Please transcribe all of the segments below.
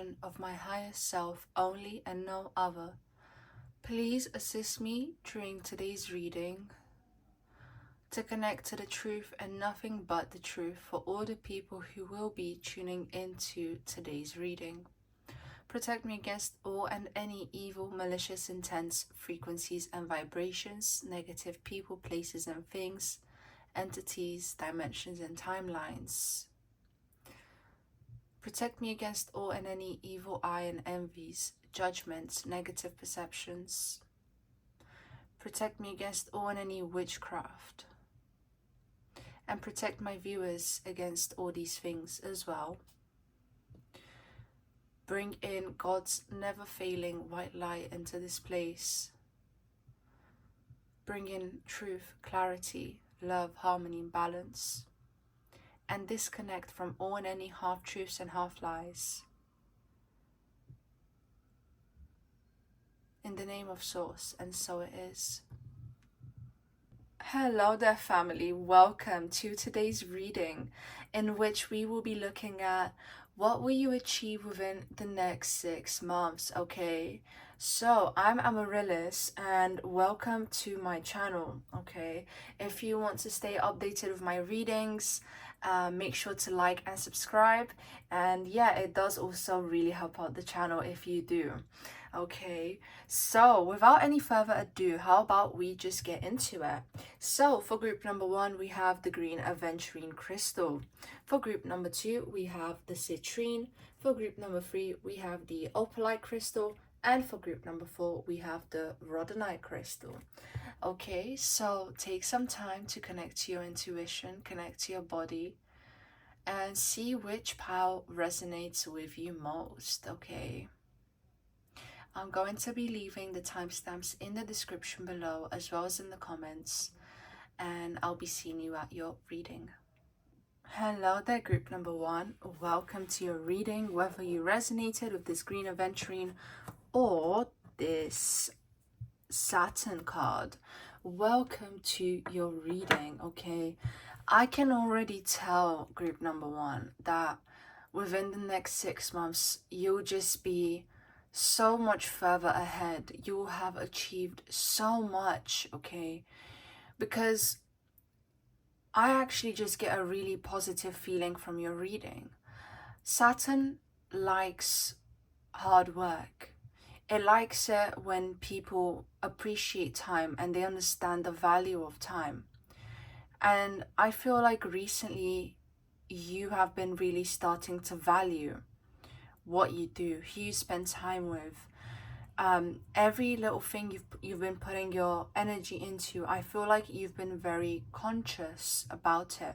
expression of my highest self only and no other. Please assist me during today's reading to connect to the truth and nothing but the truth for all the people who will be tuning into today's reading. Protect me against all and any evil, malicious intents, frequencies and vibrations, negative people, places and things, entities, dimensions and timelines. Protect me against all and any evil eye and envies, judgments, negative perceptions. Protect me against all and any witchcraft. And protect my viewers against all these things as well. Bring in God's never-failing white light into this place. Bring in truth, clarity, love, harmony, and balance. And disconnect from all and any half-truths and half-lies. In the name of Source, and so it is. Hello there, family. Welcome to today's reading, in which we will be looking at what will you achieve within the next 6 months, okay? So, I'm Amaryllis, and welcome to my channel, okay? If you want to stay updated with my readings, make sure to like and subscribe. And yeah, it does also really help out the channel if you do. Okay, so without any further ado, how about we just get into it? So for group number 1, we have the green aventurine crystal. For group number 2, we have the citrine. For group number 3, we have the opalite crystal. And for group number 4, we have the rhodonite crystal. Okay, so take some time to connect to your intuition, connect to your body, and see which pile resonates with you most, okay? I'm going to be leaving the timestamps in the description below as well as in the comments, and I'll be seeing you at your reading. Hello there, group number 1. Welcome to your reading, whether you resonated with this green aventurine or this Saturn card. Welcome to your reading, okay? I can already tell, group number 1, that within the next 6 months, you'll just be so much further ahead. You will have achieved so much, okay? Because I actually just get a really positive feeling from your reading. Saturn likes hard work. It likes it when people appreciate time and they understand the value of time. And I feel like recently you have been really starting to value what you do, who you spend time with, every little thing you've been putting your energy into. I feel like you've been very conscious about it,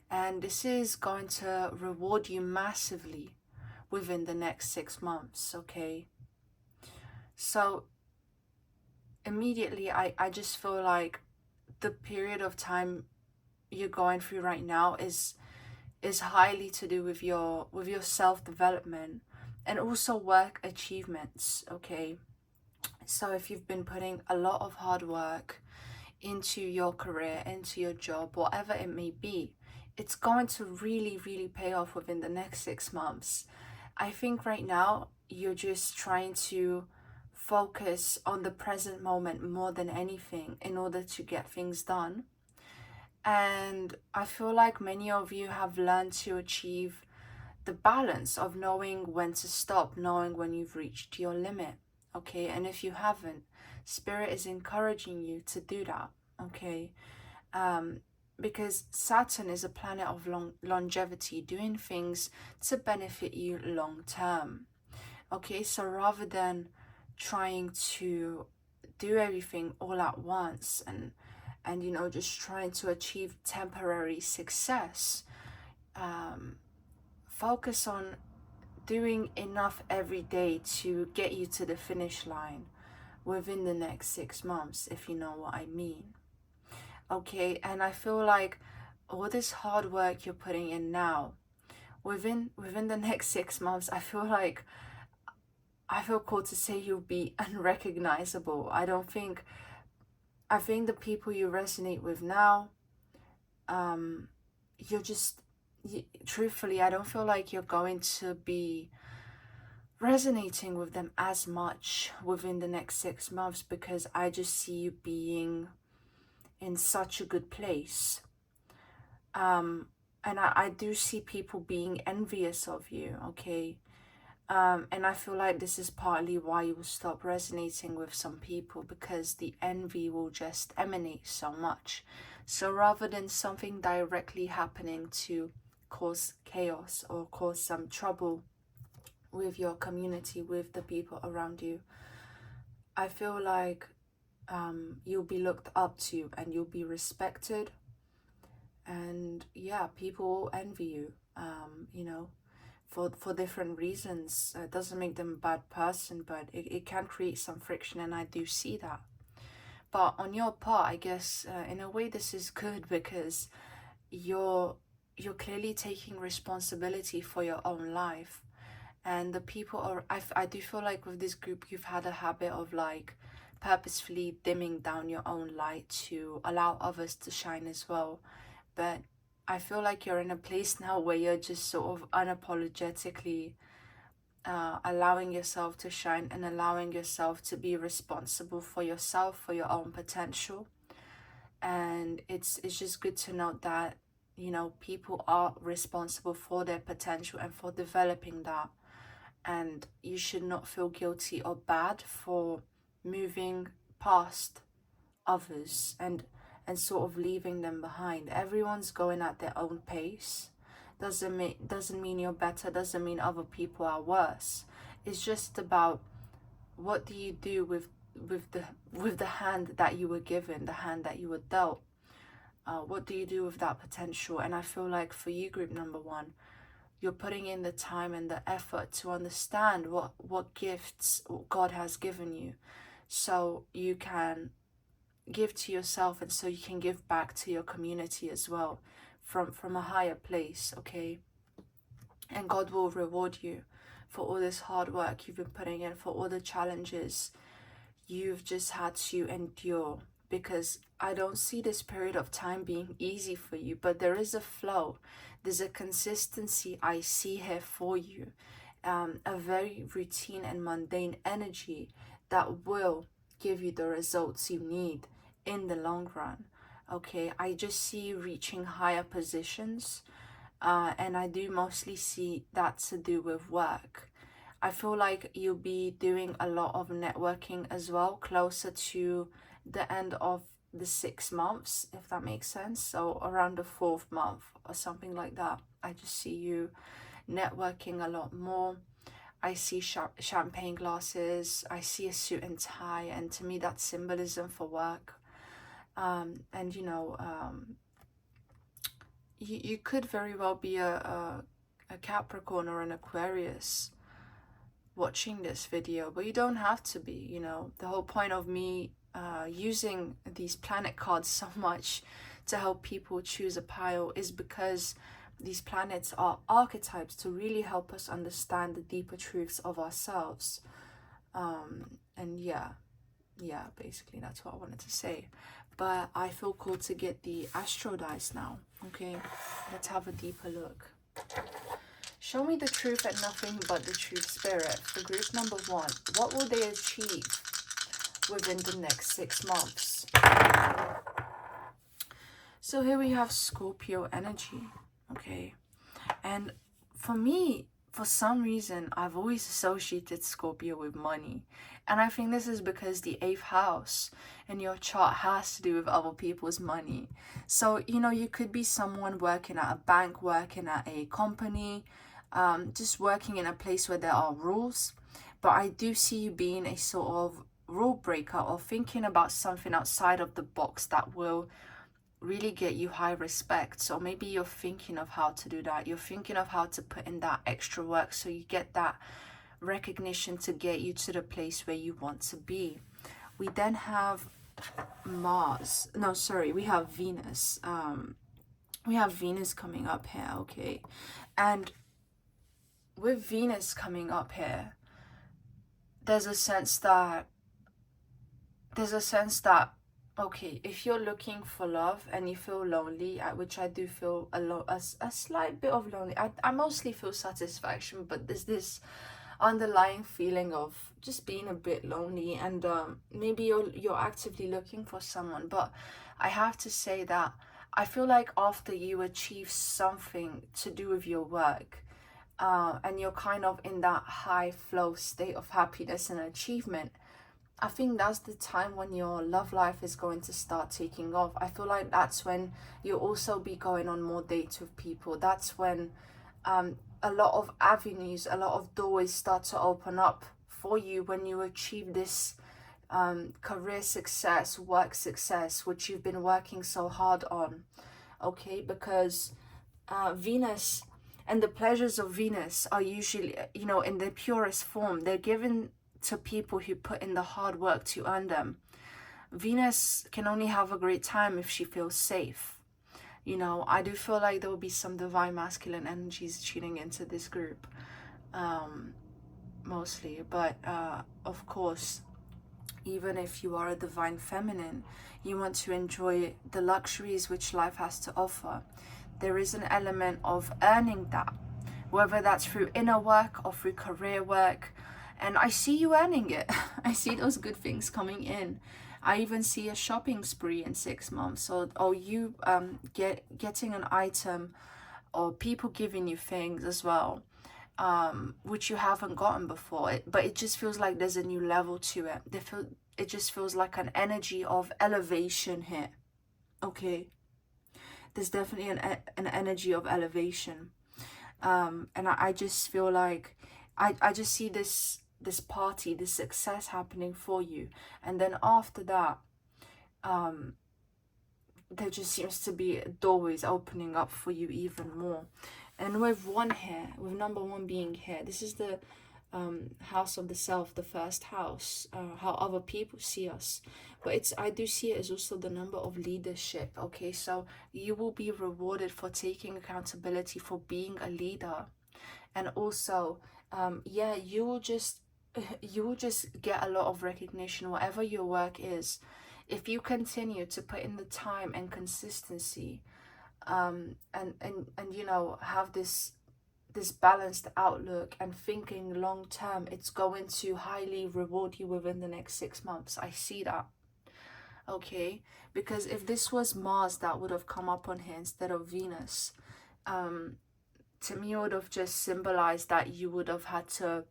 and this is going to reward you massively within the next 6 months, okay? So immediately I just feel like the period of time you're going through right now is highly to do with your self-development and also work achievements, okay? So if you've been putting a lot of hard work into your career, into your job, whatever it may be, it's going to really pay off within the next 6 months. I think right now you're just trying to focus on the present moment more than anything in order to get things done. And I feel like many of you have learned to achieve the balance of knowing when to stop, knowing when you've reached your limit, okay? And if you haven't, Spirit is encouraging you to do that, okay? Because Saturn is a planet of longevity, doing things to benefit you long term, okay? So rather than trying to do everything all at once and you know, just trying to achieve temporary success, focus on doing enough every day to get you to the finish line within the next 6 months, if you know what I mean, okay? And I feel like all this hard work you're putting in now, within the next 6 months, I feel called to say you'll be unrecognizable. I think the people you resonate with now, truthfully, I don't feel like you're going to be resonating with them as much within the next 6 months, because I just see you being in such a good place. And I do see people being envious of you, okay? And I feel like this is partly why you will stop resonating with some people, because the envy will just emanate so much. So rather than something directly happening to cause chaos or cause some trouble with your community, with the people around you, I feel like you'll be looked up to and you'll be respected. And yeah, people will envy you, you know, for different reasons. It doesn't make them a bad person, but it can create some friction, and I do see that. But on your part, I guess in a way this is good, because you're clearly taking responsibility for your own life. And the people are, I do feel like with this group you've had a habit of like purposefully dimming down your own light to allow others to shine as well. But I feel like you're in a place now where you're just sort of unapologetically allowing yourself to shine and allowing yourself to be responsible for yourself, for your own potential. And it's just good to note that, you know, people are responsible for their potential and for developing that. And you should not feel guilty or bad for moving past others and sort of leaving them behind. Everyone's going at their own pace. Doesn't mean you're better, doesn't mean other people are worse. It's just about what do you do with the hand that you were given, the hand that you were dealt. What do you do with that potential? And I feel like for you, group number 1, you're putting in the time and the effort to understand what gifts God has given you, so you can give to yourself, and so you can give back to your community as well from a higher place, okay? And God will reward you for all this hard work you've been putting in, for all the challenges you've just had to endure, because I don't see this period of time being easy for you, but there is a flow, there's a consistency I see here for you, a very routine and mundane energy that will give you the results you need in the long run, okay? I just see you reaching higher positions, and I do mostly see that to do with work. I feel like you'll be doing a lot of networking as well, closer to the end of the 6 months, if that makes sense. So around the 4th month or something like that, I just see you networking a lot more. I see champagne glasses, I see a suit and tie, and to me that's symbolism for work. And you know, you could very well be a Capricorn or an Aquarius watching this video, but you don't have to be, you know. The whole point of me using these planet cards so much to help people choose a pile is because these planets are archetypes to really help us understand the deeper truths of ourselves. And yeah, basically that's what I wanted to say. But I feel called to get the astro dice now. Okay, let's have a deeper look. Show me the truth and nothing but the truth, Spirit. For group number 1, what will they achieve within the next 6 months? So here we have Scorpio energy, okay? And for me, for some reason, I've always associated Scorpio with money. And I think this is because the 8th house in your chart has to do with other people's money. So, you know, you could be someone working at a bank, working at a company, just working in a place where there are rules. But I do see you being a sort of rule breaker or thinking about something outside of the box that will really get you high respect. So maybe you're thinking of how to do that. You're thinking of how to put in that extra work so you get that recognition to get you to the place where you want to be. We then have Mars. No, sorry, we have Venus. We have Venus coming up here, okay? And with Venus coming up here, there's a sense that okay, if you're looking for love and you feel lonely, which I do feel a slight bit of lonely. I mostly feel satisfaction, but there's this underlying feeling of just being a bit lonely, and maybe you're actively looking for someone. But I have to say that I feel like after you achieve something to do with your work, and you're kind of in that high flow state of happiness and achievement, I think that's the time when your love life is going to start taking off. I feel like that's when you'll also be going on more dates with people. That's when a lot of avenues, a lot of doors start to open up for you when you achieve this career success, work success, which you've been working so hard on. Okay, because Venus and the pleasures of Venus are usually, you know, in their purest form, they're given to people who put in the hard work to earn them. Venus can only have a great time if she feels safe. You know, I do feel like there will be some divine masculine energies tuning into this group, mostly. But of course, even if you are a divine feminine, you want to enjoy the luxuries which life has to offer. There is an element of earning that, whether that's through inner work or through career work. And I see you earning it. I see those good things coming in. I even see a shopping spree in 6 months, or you getting an item, or people giving you things as well, which you haven't gotten before. But it just feels like there's a new level to it. It just feels like an energy of elevation here. Okay, there's definitely an energy of elevation, and I just feel like I just see this party, this success happening for you. And then after that, there just seems to be doorways opening up for you even more. And with one here, with number 1 being here, this is the house of the self, the first house, how other people see us. But I do see it as also the number of leadership. Okay, so you will be rewarded for taking accountability, for being a leader. And also, yeah, you will just get a lot of recognition, whatever your work is. If you continue to put in the time and consistency, and you know, have this balanced outlook and thinking long term, it's going to highly reward you within the next 6 months. I see that. Okay, because if this was Mars that would have come up on here instead of Venus, to me it would have just symbolized that you would have had to,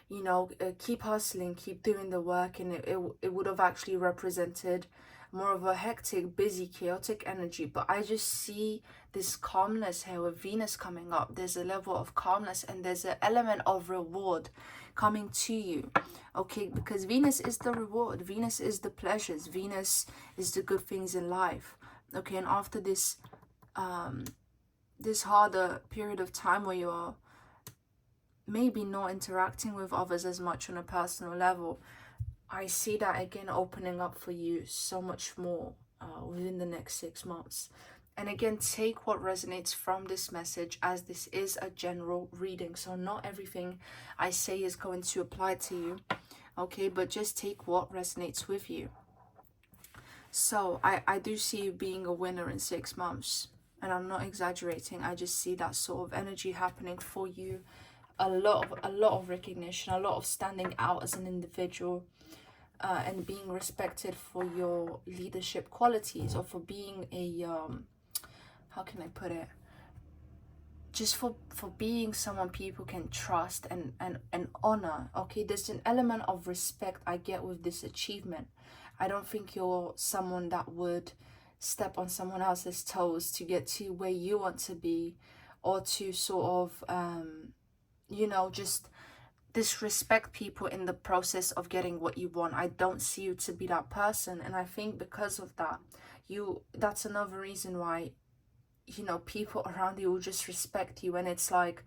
you know, keep hustling, keep doing the work, and it would have actually represented more of a hectic, busy, chaotic energy. But I just see this calmness here with Venus coming up. There's a level of calmness, and there's an element of reward coming to you. Okay, because Venus is the reward, Venus is the pleasures, Venus is the good things in life. Okay, and after this this harder period of time where you're maybe not interacting with others as much on a personal level, I see that again opening up for you so much more within the next 6 months. And again, take what resonates from this message, as this is a general reading, so not everything I say is going to apply to you. Okay, but just take what resonates with you. So I do see you being a winner in 6 months, and I'm not exaggerating. I just see that sort of energy happening for you. A lot of recognition, a lot of standing out as an individual, and being respected for your leadership qualities, or for being a how can I put it, just for being someone people can trust and honor. Okay, there's an element of respect I get with this achievement. I don't think you're someone that would step on someone else's toes to get to where you want to be, or to sort of you know, just disrespect people in the process of getting what you want. I don't see you to be that person. And I think because of that, that's another reason why, you know, people around you will just respect you. And it's like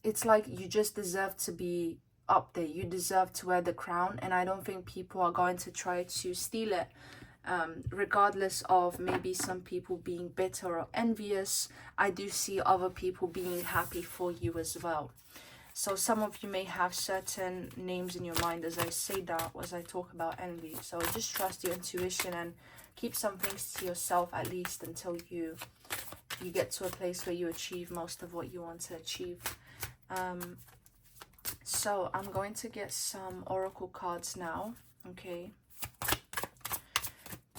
you just deserve to be up there, you deserve to wear the crown. And I don't think people are going to try to steal it, regardless of maybe some people being bitter or envious. I do see other people being happy for you as well. So some of you may have certain names in your mind as I say that, as I talk about envy. So just trust your intuition and keep some things to yourself, at least until you get to a place where you achieve most of what you want to achieve. So I'm going to get some oracle cards now. Okay.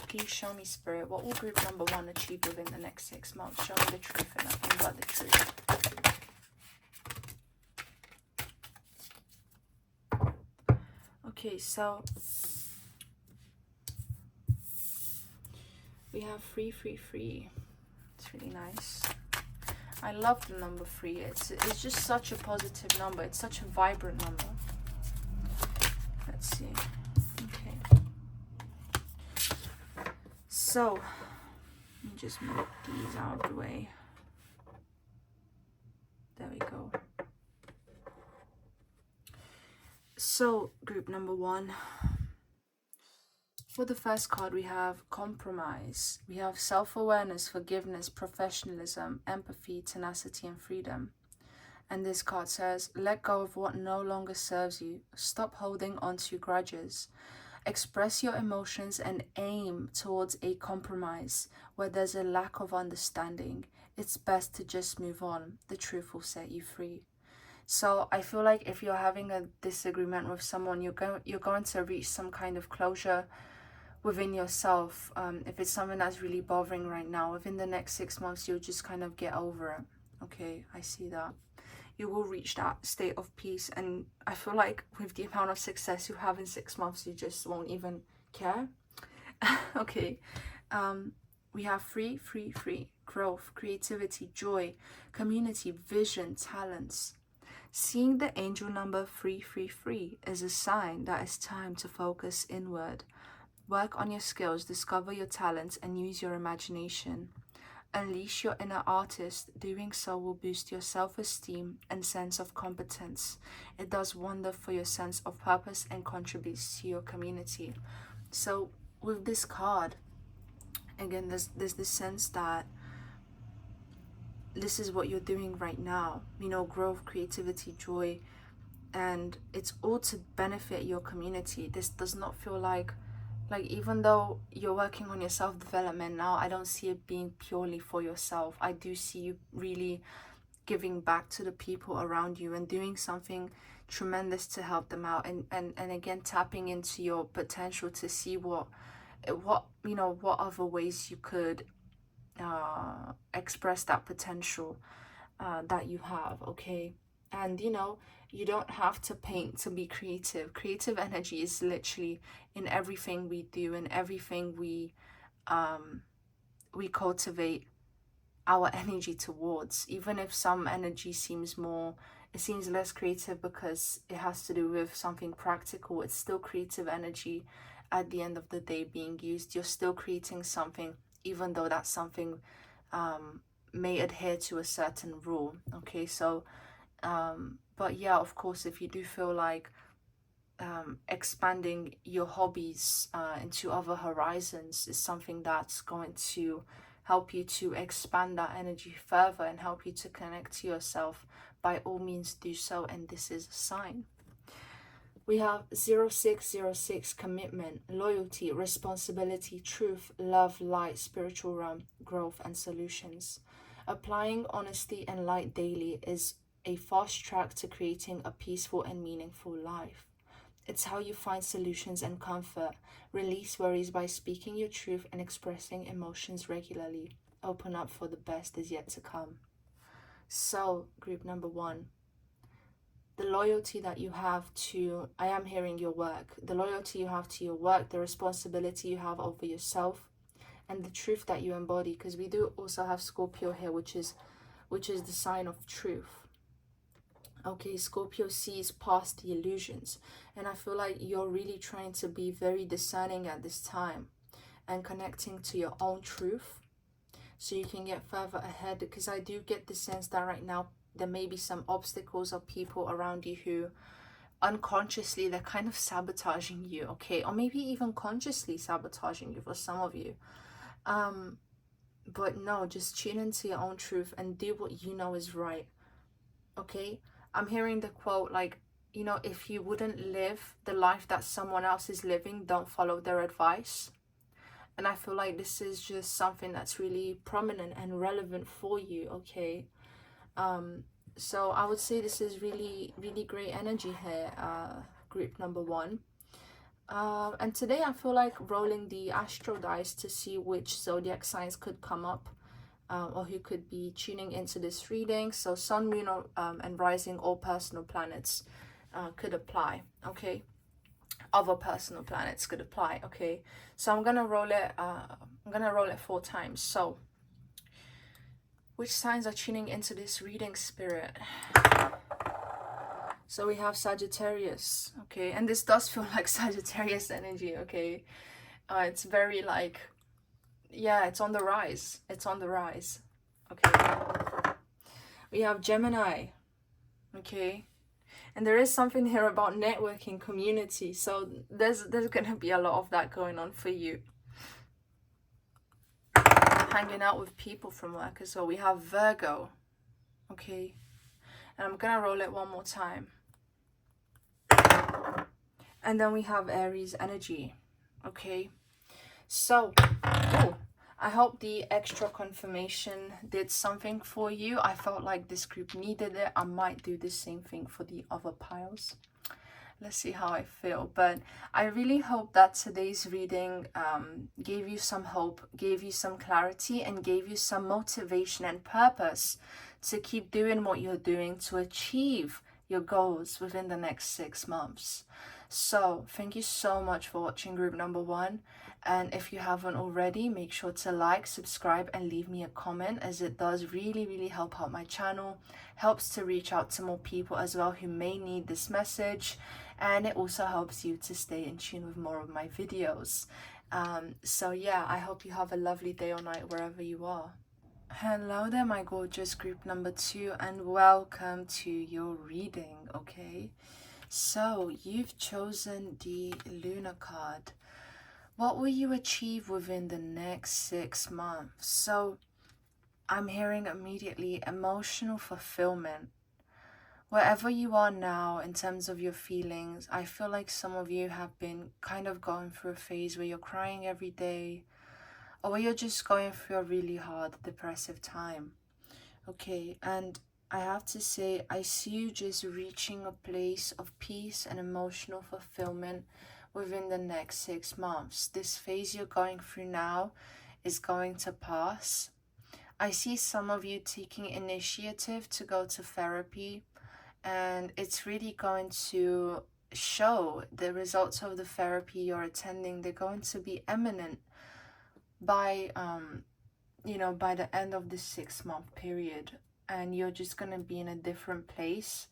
Please show me, Spirit, what will group number 1 achieve within the next 6 months? Show me the truth and nothing but the truth. Okay, so we have 3, 3, 3. It's really nice. I love the number 3. It's just such a positive number. It's such a vibrant number. Let's see. Okay. So, let me just move these out of the way. There we go. So, group number 1. For the first card, we have compromise. We have self-awareness, forgiveness, professionalism, empathy, tenacity, and freedom. And this card says, let go of what no longer serves you. Stop holding on to grudges. Express your emotions and aim towards a compromise where there's a lack of understanding. It's best to just move on. The truth will set you free. So I feel like if you're having a disagreement with someone, you're going to reach some kind of closure within yourself. If it's something that's really bothering right now, within the next 6 months, you'll just kind of get over it. Okay, I see that. You will reach that state of peace. And I feel like with the amount of success you have in 6 months, you just won't even care. Okay. We have free, growth, creativity, joy, community, vision, talents. Seeing the angel number 333 is a sign that it's time to focus inward. Work on your skills, discover your talents, and use your imagination. Unleash your inner artist. Doing so will boost your self-esteem and sense of competence. It does wonder for your sense of purpose and contributes to your community. So with this card, again, there's this sense that this is what you're doing right now. You know, growth, creativity, joy, and it's all to benefit your community. This does not feel like even though you're working on your self-development now, I don't see it being purely for yourself. I do see you really giving back to the people around you and doing something tremendous to help them out, and again tapping into your potential to see what other ways you could express that potential that you have. Okay. And you don't have to paint to be creative. Creative energy is literally in everything we do, in everything we cultivate our energy towards. Even if some energy seems less creative because it has to do with something practical, it's still creative energy at the end of the day being used. You're still creating something, even though that something may adhere to a certain rule. Okay, so but yeah, of course, if you do feel like expanding your hobbies into other horizons is something that's going to help you to expand that energy further and help you to connect to yourself, by all means do so, and this is a sign. We have 0606, commitment, loyalty, responsibility, truth, love, light, spiritual realm, growth, and solutions. Applying honesty and light daily is a fast track to creating a peaceful and meaningful life. It's how you find solutions and comfort. Release worries by speaking your truth and expressing emotions regularly. Open up for the best is yet to come. So, group number 1. The loyalty that you have to, I am hearing your work. The loyalty you have to your work, the responsibility you have over yourself, and the truth that you embody. Because we do also have Scorpio here, which is the sign of truth. Okay, Scorpio sees past the illusions, and I feel like you're really trying to be very discerning at this time and connecting to your own truth so you can get further ahead. Because I do get the sense that right now there may be some obstacles or people around you who unconsciously they're kind of sabotaging you, okay, or maybe even consciously sabotaging you for some of you. But no, just tune into your own truth and do what you know is right. Okay, I'm hearing the quote like, if you wouldn't live the life that someone else is living, don't follow their advice. And I feel like this is just something that's really prominent and relevant for you. Okay, So I would say this is really, really great energy here, group number one. And today I feel like rolling the astro dice to see which zodiac signs could come up, or who could be tuning into this reading. So sun, moon, or, and rising, all personal planets could apply, okay? Other personal planets could apply, okay? So I'm gonna roll it. I'm gonna roll it 4 times. So, which signs are tuning into this reading, spirit? So we have Sagittarius, okay? And this does feel like Sagittarius energy, okay? It's very like, yeah, it's on the rise. It's on the rise, okay? We have Gemini, okay? And there is something here about networking, community. So there's gonna be a lot of that going on for you. Hanging out with people from work as well. We have Virgo, okay? And I'm gonna roll it 1 more time. And then we have Aries energy, okay? So, I hope the extra confirmation did something for you. I felt like this group needed it. I might do the same thing for the other piles. Let's see how I feel. But I really hope that today's reading gave you some hope, gave you some clarity, and gave you some motivation and purpose to keep doing what you're doing to achieve your goals within the next 6 months. So thank you so much for watching group number 1. And if you haven't already, make sure to like, subscribe, and leave me a comment, as it does really help out my channel, helps to reach out to more people as well who may need this message, and it also helps you to stay in tune with more of my videos. So yeah, I hope you have a lovely day or night wherever you are. Hello there, my gorgeous group number 2, and welcome to your reading, okay? So you've chosen the Lunar card. What will you achieve within the next 6 months? So I'm hearing immediately emotional fulfillment. Wherever you are now in terms of your feelings, I feel like some of you have been kind of going through a phase where you're crying every day, or where you're just going through a really hard, depressive time. Okay, and I have to say, I see you just reaching a place of peace and emotional fulfillment within the next 6 months. This phase you're going through now is going to pass. I see some of you taking initiative to go to therapy, and it's really going to show. The results of the therapy you're attending, they're going to be eminent by by the end of the 6-month period, and you're just gonna be in a different place.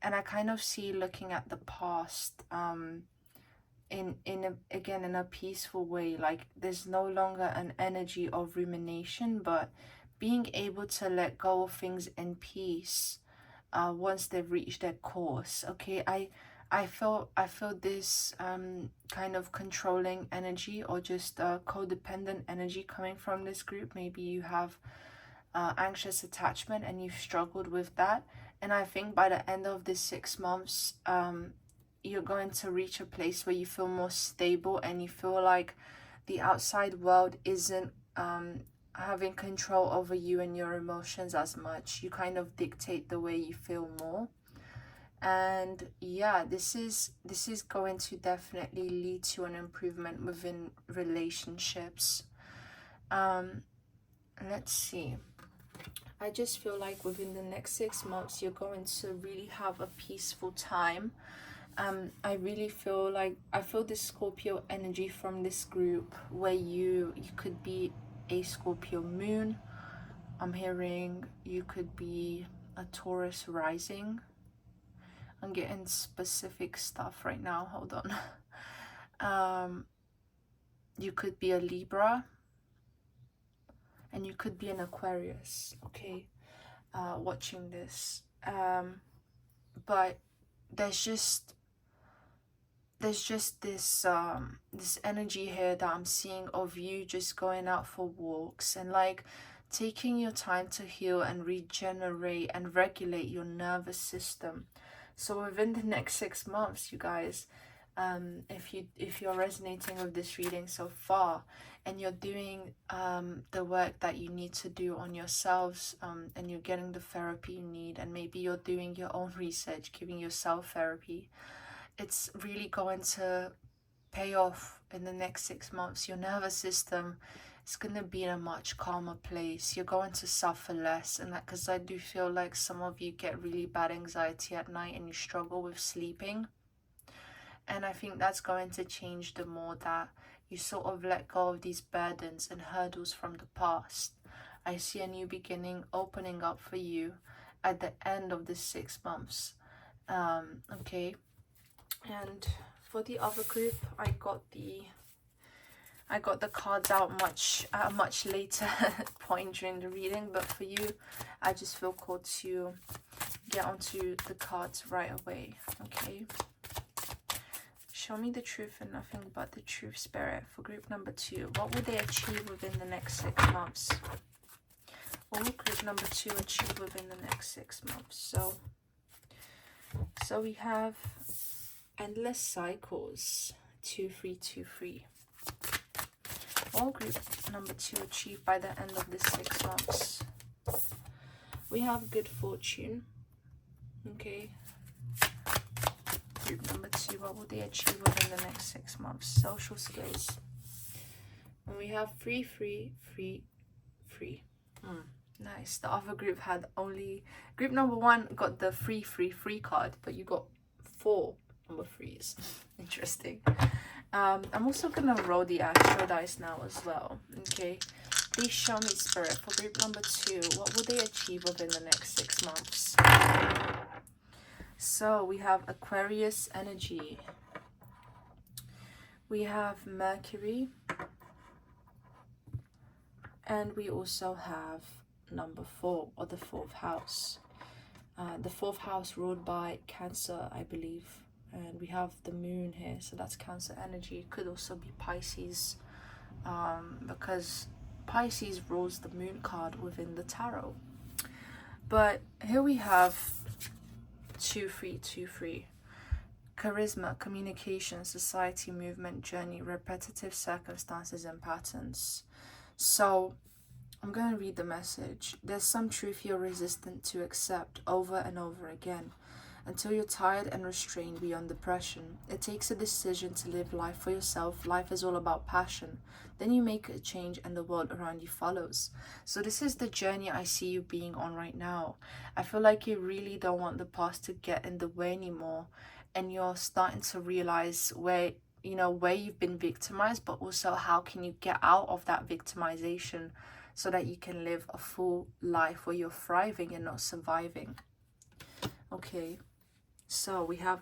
And I kind of see looking at the past in a peaceful way. Like there's no longer an energy of rumination, but being able to let go of things in peace once they've reached their course. Okay, I feel this kind of controlling energy, or just codependent energy coming from this group. Maybe you have anxious attachment and you've struggled with that, and I think by the end of this 6 months you're going to reach a place where you feel more stable, and you feel like the outside world isn't having control over you and your emotions as much. You kind of dictate the way you feel more. And yeah, this is going to definitely lead to an improvement within relationships. Let's see. I just feel like within the next 6 months you're going to really have a peaceful time. I really feel like I feel this Scorpio energy from this group, where you could be a Scorpio moon. I'm hearing you could be a Taurus rising. I'm getting specific stuff right now, hold on. You could be a Libra, and you could be an Aquarius, okay, watching this. But there's just this this energy here that I'm seeing of you just going out for walks and like taking your time to heal and regenerate and regulate your nervous system. So within the next 6 months, you guys, if you're resonating with this reading so far, and you're doing the work that you need to do on yourselves, and you're getting the therapy you need, and maybe you're doing your own research, giving yourself therapy, it's really going to pay off in the next 6 months. Your nervous system is going to be in a much calmer place. You're going to suffer less, and that because I do feel like some of you get really bad anxiety at night and you struggle with sleeping. And I think that's going to change the more that you sort of let go of these burdens and hurdles from the past. I see a new beginning opening up for you at the end of this 6 months. Okay. And for the other group, I got the cards out much later point during the reading, but for you, I just feel called to get onto the cards right away. Okay. Show me the truth and nothing but the truth, Spirit. For group number 2, what will they achieve within the next 6 months? What will group number 2 achieve within the next 6 months? So we have endless cycles, 2323. What will group number 2 achieve by the end of this 6 months? We have good fortune. Okay. Group number 2, what will they achieve within the next 6 months? Social skills. And we have free. Nice. The other group had only, group number 1 got the free card, but you got 4 number 3s. Interesting. I'm also gonna roll the astro dice now as well. Okay. Please show me, Spirit, for group number 2, what will they achieve within the next 6 months? So we have Aquarius energy. We have Mercury. And we also have number 4, or the 4th house. The 4th house ruled by Cancer, I believe. And we have the moon here, so that's Cancer energy. It could also be Pisces, because Pisces rules the moon card within the tarot. But here we have 2323. Charisma, communication, society, movement, journey, repetitive circumstances and patterns. So I'm going to read the message. There's some truth you're resistant to accept over and over again until you're tired and restrained beyond depression. It takes a decision to live life for yourself. Life is all about passion. Then you make a change and the world around you follows. So this is the journey I see you being on right now. I feel like you really don't want the past to get in the way anymore, and you're starting to realize where you've been victimized, but also how can you get out of that victimization so that you can live a full life where you're thriving and not surviving. Okay, so we have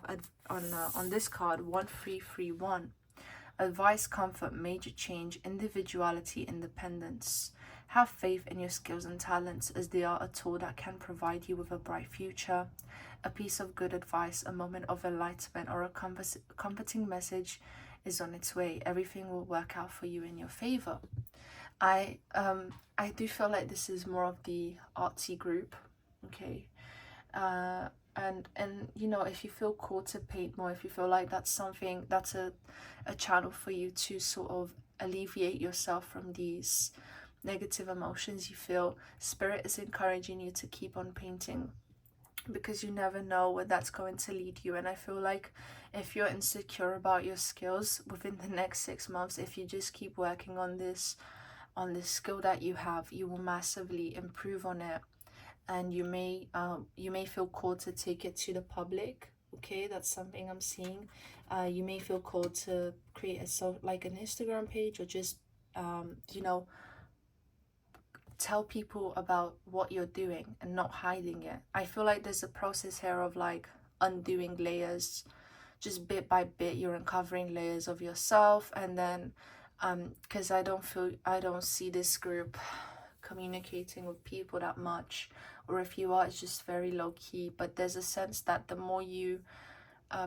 on this card 1331. Advice, comfort, major change, individuality, independence. Have faith in your skills and talents, as they are a tool that can provide you with a bright future. A piece of good advice, a moment of enlightenment, or a comforting message is on its way. Everything will work out for you in your favor. I do feel like this is more of the artsy group. Okay. And if you feel called to paint more, if you feel like that's something, that's a channel for you to sort of alleviate yourself from these negative emotions you feel, Spirit is encouraging you to keep on painting, because you never know where that's going to lead you. And I feel like if you're insecure about your skills, within the next 6 months, if you just keep working on this skill that you have, you will massively improve on it. And you may feel called to take it to the public. Okay, that's something I'm seeing. You may feel called to create like an Instagram page, or just tell people about what you're doing and not hiding it. I feel like there's a process here of like undoing layers. Just bit by bit, you're uncovering layers of yourself. And then because I don't see this group communicating with people that much, or if you are, it's just very low-key. But there's a sense that the more you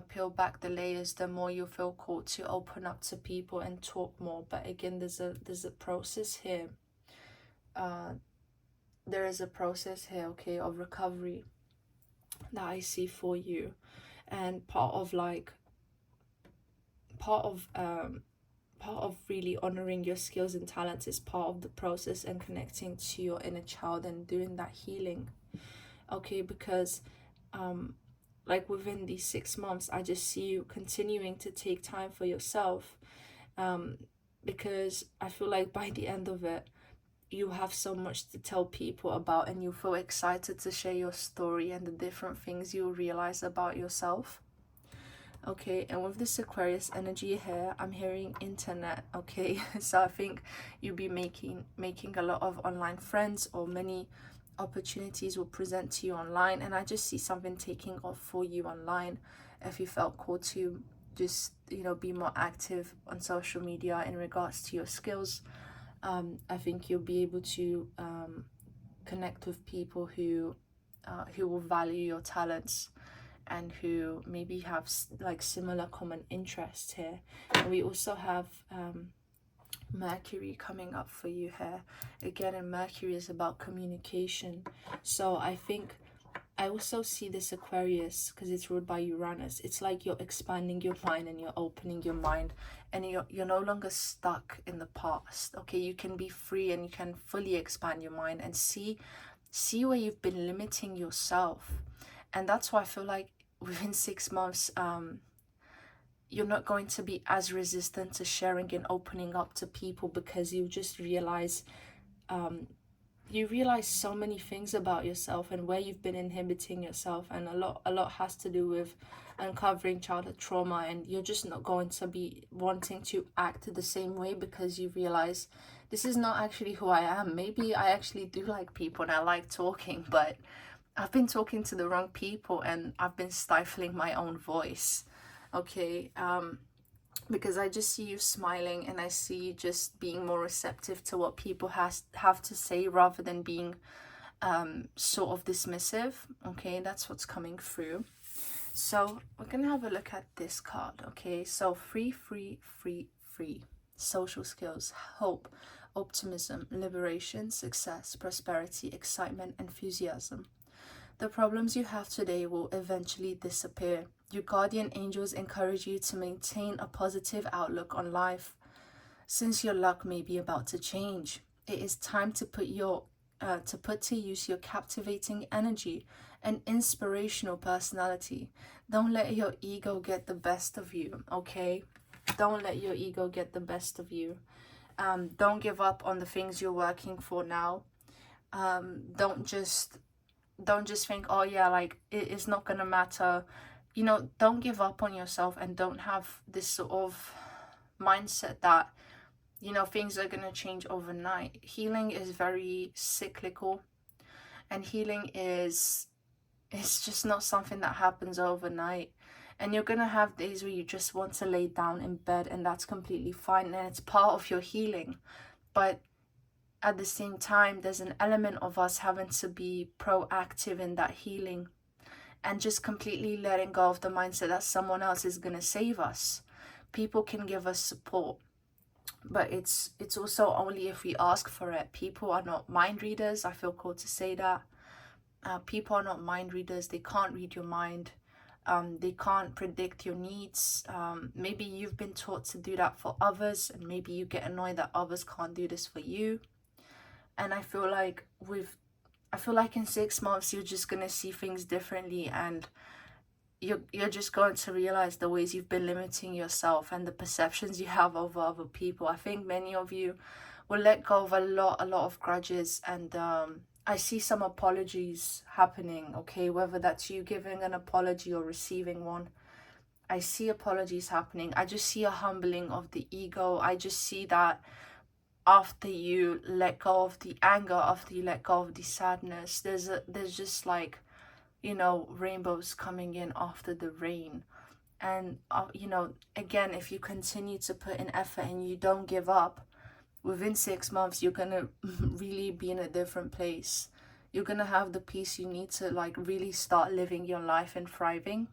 peel back the layers, the more you feel called to open up to people and talk more. But again, there's a process here. There is a process here, okay, of recovery that I see for you. And part of like part of really honoring your skills and talents is part of the process and connecting to your inner child and doing that healing. Okay, because like within these 6 months, I just see you continuing to take time for yourself, because I feel like by the end of it, you have so much to tell people about, and you feel excited to share your story and the different things you realize about yourself. Okay, and with this Aquarius energy here, I'm hearing internet. Okay, so I think you'll be making a lot of online friends, or many opportunities will present to you online, and I just see something taking off for you online. If you felt called to just, you know, be more active on social media in regards to your skills, I think you'll be able to connect with people who will value your talents and who maybe have like similar common interests here. And we also have Mercury coming up for you here again, and Mercury is about communication. So I think I also see this Aquarius, because it's ruled by Uranus, it's like you're expanding your mind and you're opening your mind, and you're no longer stuck in the past. Okay, you can be free and you can fully expand your mind and see where you've been limiting yourself. And that's why I feel like within 6 months, you're not going to be as resistant to sharing and opening up to people, because you just realize so many things about yourself and where you've been inhibiting yourself, and a lot has to do with uncovering childhood trauma, and you're just not going to be wanting to act the same way, because you realize this is not actually who I am. Maybe I actually do like people and I like talking, but I've been talking to the wrong people and I've been stifling my own voice. Okay, because I just see you smiling, and I see you just being more receptive to what people have to say, rather than being sort of dismissive. Okay, that's what's coming through. So we're gonna have a look at this card. Okay, so free, free, free, free. Social skills, hope, optimism, liberation, success, prosperity, excitement, enthusiasm. The problems you have today will eventually disappear. Your guardian angels encourage you to maintain a positive outlook on life. Since your luck may be about to change, it is time to put to use your captivating energy and inspirational personality. Don't let your ego get the best of you, okay? Don't let your ego get the best of you. Don't give up on the things you're working for now. Don't just think, oh yeah, like it's not gonna matter. You know, don't give up on yourself, and don't have this sort of mindset that, you know, things are gonna change overnight. Healing is very cyclical, and healing is, it's just not something that happens overnight. And you're gonna have days where you just want to lay down in bed, and that's completely fine, and it's part of your healing. But at the same time, there's an element of us having to be proactive in that healing, and just completely letting go of the mindset that someone else is going to save us. People can give us support, but it's also only if we ask for it. People are not mind readers. I feel called to say that. People are not mind readers. They can't read your mind. They can't predict your needs. Maybe you've been taught to do that for others, and maybe you get annoyed that others can't do this for you. And I feel like in 6 months you're just gonna see things differently, and you're just going to realize the ways you've been limiting yourself and the perceptions you have over other people. I think many of you will let go of a lot of grudges, and I see some apologies happening, okay? Whether that's you giving an apology or receiving one, I see apologies happening. I just see a humbling of the ego. I just see that after you let go of the anger, after you let go of the sadness, there's just like, you know, rainbows coming in after the rain. And you know, again, if you continue to put in effort and you don't give up, within 6 months you're gonna really be in a different place. You're gonna have the peace you need to like really start living your life and thriving.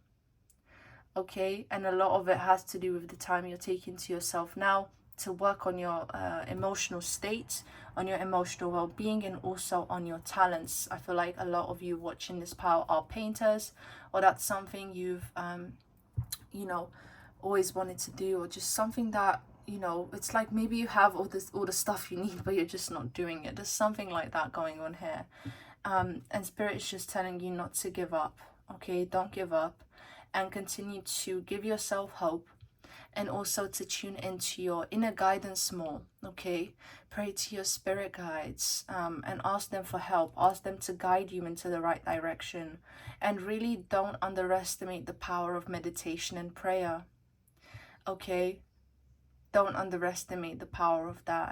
Okay, and a lot of it has to do with the time you're taking to yourself now, to work on your emotional state, on your emotional well-being, and also on your talents. I feel like a lot of you watching this power are painters, or that's something you've you know, always wanted to do, or just something that, you know, it's like maybe you have all the stuff you need, but you're just not doing it. There's something like that going on here. And Spirit is just telling you not to give up, okay? Don't give up, and continue to give yourself hope, and also to tune into your inner guidance more, okay? Pray to your spirit guides, and ask them for help. Ask them to guide you into the right direction. And really don't underestimate the power of meditation and prayer, okay? Don't underestimate the power of that.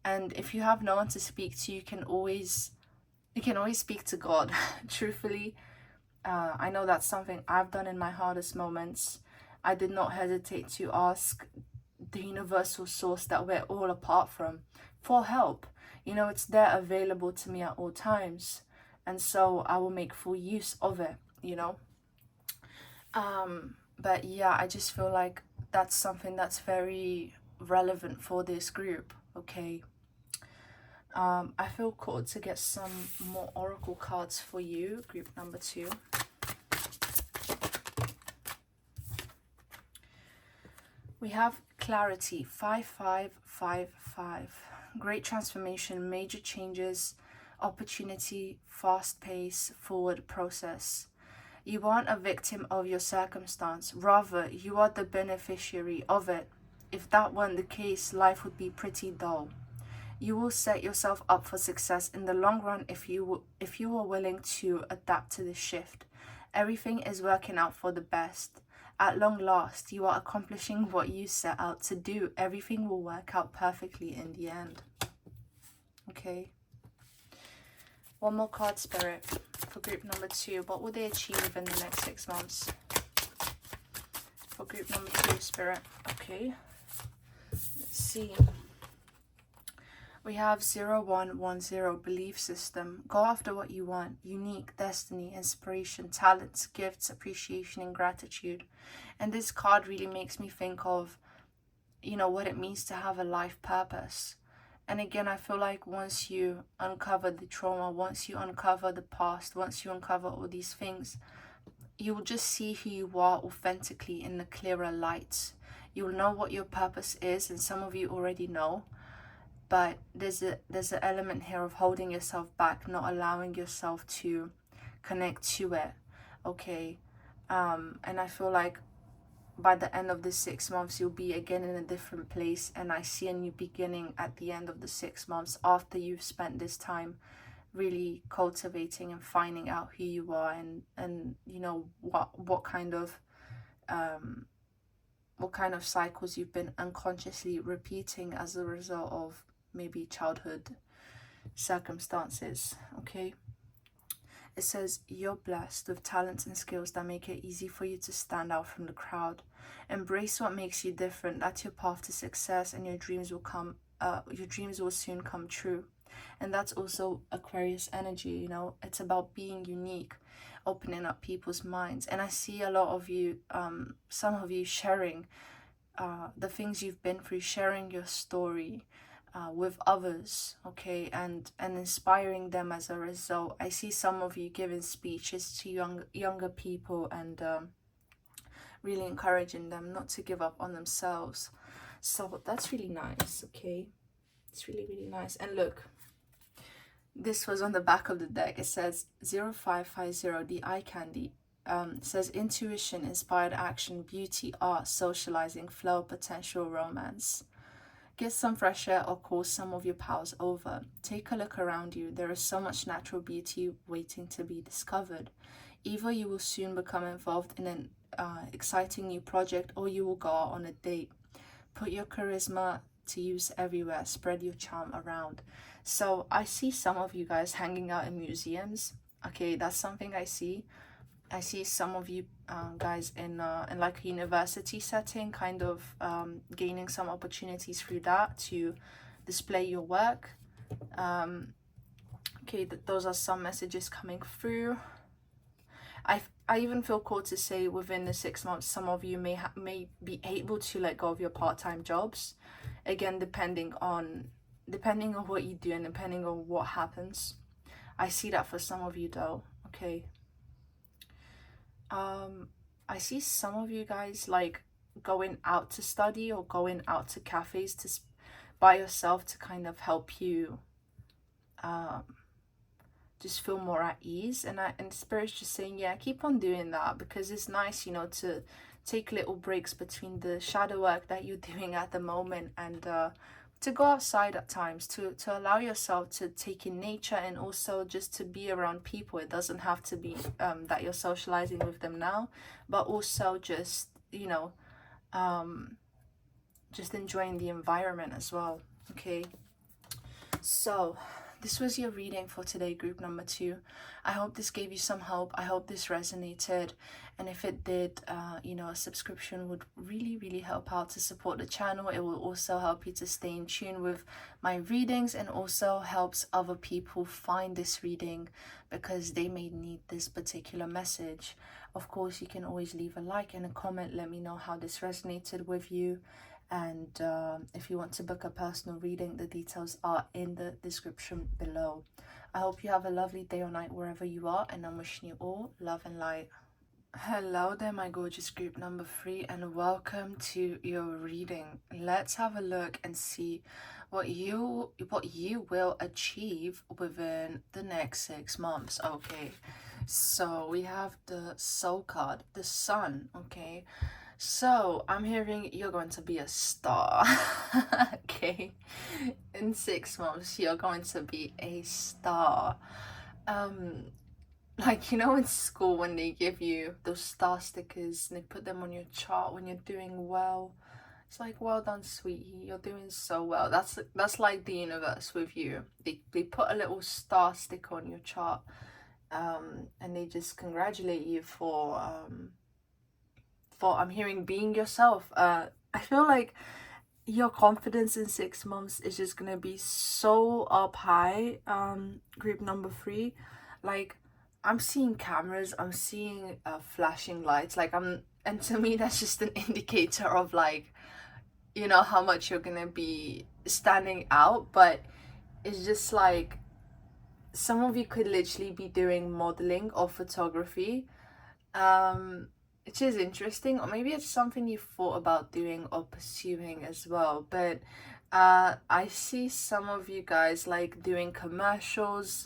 And if you have no one to speak to, you can always speak to God. Truthfully, I know that's something I've done in my hardest moments. I did not hesitate to ask the universal source that we're all apart from for help. You know, it's there available to me at all times. And so I will make full use of it, you know. But yeah, I just feel like that's something that's very relevant for this group, okay? I feel called to get some more oracle cards for you, group number 2. We have clarity, 5555. Great transformation, major changes, opportunity, fast pace, forward process. You aren't a victim of your circumstance, rather you are the beneficiary of it. If that weren't the case, life would be pretty dull. You will set yourself up for success in the long run if you are willing to adapt to this shift. Everything is working out for the best. At long last, you are accomplishing what you set out to do. Everything will work out perfectly in the end. Okay. One more card, Spirit, for group number 2. What will they achieve within the next 6 months? For group number 2, Spirit. Okay. Let's see. We have 0110, belief system. Go after what you want. Unique, destiny, inspiration, talents, gifts, appreciation, and gratitude. And this card really makes me think of, you know, what it means to have a life purpose. And again, I feel like once you uncover the trauma, once you uncover the past, once you uncover all these things, you will just see who you are authentically in the clearer light. You'll know what your purpose is, and some of you already know. But there's an element here of holding yourself back, not allowing yourself to connect to it, okay? And I feel like by the end of the 6 months, you'll be again in a different place. And I see a new beginning at the end of the 6 months after you've spent this time really cultivating and finding out who you are, and you know what kind of cycles you've been unconsciously repeating as a result of maybe childhood circumstances, okay? It says, you're blessed with talents and skills that make it easy for you to stand out from the crowd. Embrace what makes you different. That's your path to success, and your dreams will soon come true. And that's also Aquarius energy, you know. It's about being unique, opening up people's minds. And I see a lot of you, some of you sharing the things you've been through, sharing your story with others, okay, and inspiring them as a result. I see some of you giving speeches to younger people, and really encouraging them not to give up on themselves. So that's really nice, okay? It's really, really nice. And look, this was on the back of the deck. It says 0550, the eye candy. It says intuition, inspired action, beauty, art, socializing, flow, potential, romance. Get some fresh air or call some of your pals over. Take a look around you. There is so much natural beauty waiting to be discovered. Either you will soon become involved in an exciting new project, or you will go out on a date. Put your charisma to use everywhere. Spread your charm around. So I see some of you guys hanging out in museums. Okay, that's something I see. I see some of you guys in like a university setting, kind of gaining some opportunities through that to display your work. Okay, those are some messages coming through. I even feel called to say within the 6 months, some of you may be able to let go of your part-time jobs. Again, depending on what you do and depending on what happens. I see that for some of you though. Okay. I see some of you guys like going out to study or going out to cafes to by yourself to kind of help you um just feel more at ease. And spirit's just saying, yeah, keep on doing that, because it's nice, you know, to take little breaks between the shadow work that you're doing at the moment, and to go outside at times, to allow yourself to take in nature, and also just to be around people. It doesn't have to be that you're socializing with them now, but also just, you know, just enjoying the environment as well. Okay, so this was your reading for today, group number 2. I hope this gave you some hope. I hope this resonated. And if it did, you know, a subscription would really, really help out to support the channel. It will also help you to stay in tune with my readings, and also helps other people find this reading because they may need this particular message. Of course, you can always leave a like and a comment. Let me know how this resonated with you. And if you want to book a personal reading, the details are in the description below. I hope you have a lovely day or night wherever you are, and I'm wishing you all love and light. Hello there, my gorgeous group number 3, and welcome to your reading. Let's have a look and see what you will achieve within the next 6 months. Okay, so we have the Soul card, the Sun. Okay, so I'm hearing you're going to be a star. Okay, in 6 months you're going to be a star. Like, you know, in school when they give you those star stickers and they put them on your chart when you're doing well. It's like, well done, sweetie, you're doing so well. That's like the universe with you. They put a little star sticker on your chart, and they just congratulate you for I'm hearing being yourself. I feel like your confidence in 6 months is just gonna be so up high, group number 3. Like, I'm seeing cameras, I'm seeing flashing lights, like and to me that's just an indicator of, like, you know, how much you're gonna be standing out. But it's just like some of you could literally be doing modeling or photography, which is interesting, or maybe it's something you thought about doing or pursuing as well. But I see some of you guys like doing commercials,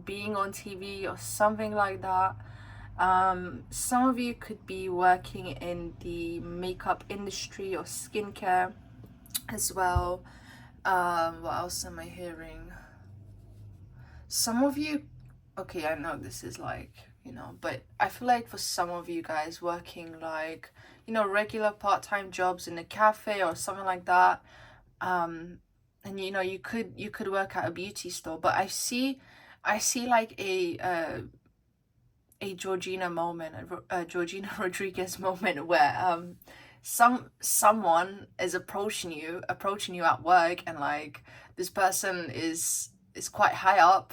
being on TV or something like that. Some of you could be working in the makeup industry or skincare as well. What else am I hearing? Some of you, okay, I know this is like, you know, but I feel like for some of you guys working like, you know, regular part-time jobs in a cafe or something like that, and you know, you could work at a beauty store. But I see like a Georgina moment, a Georgina Rodriguez moment, where someone is approaching you at work, and like this person is quite high up,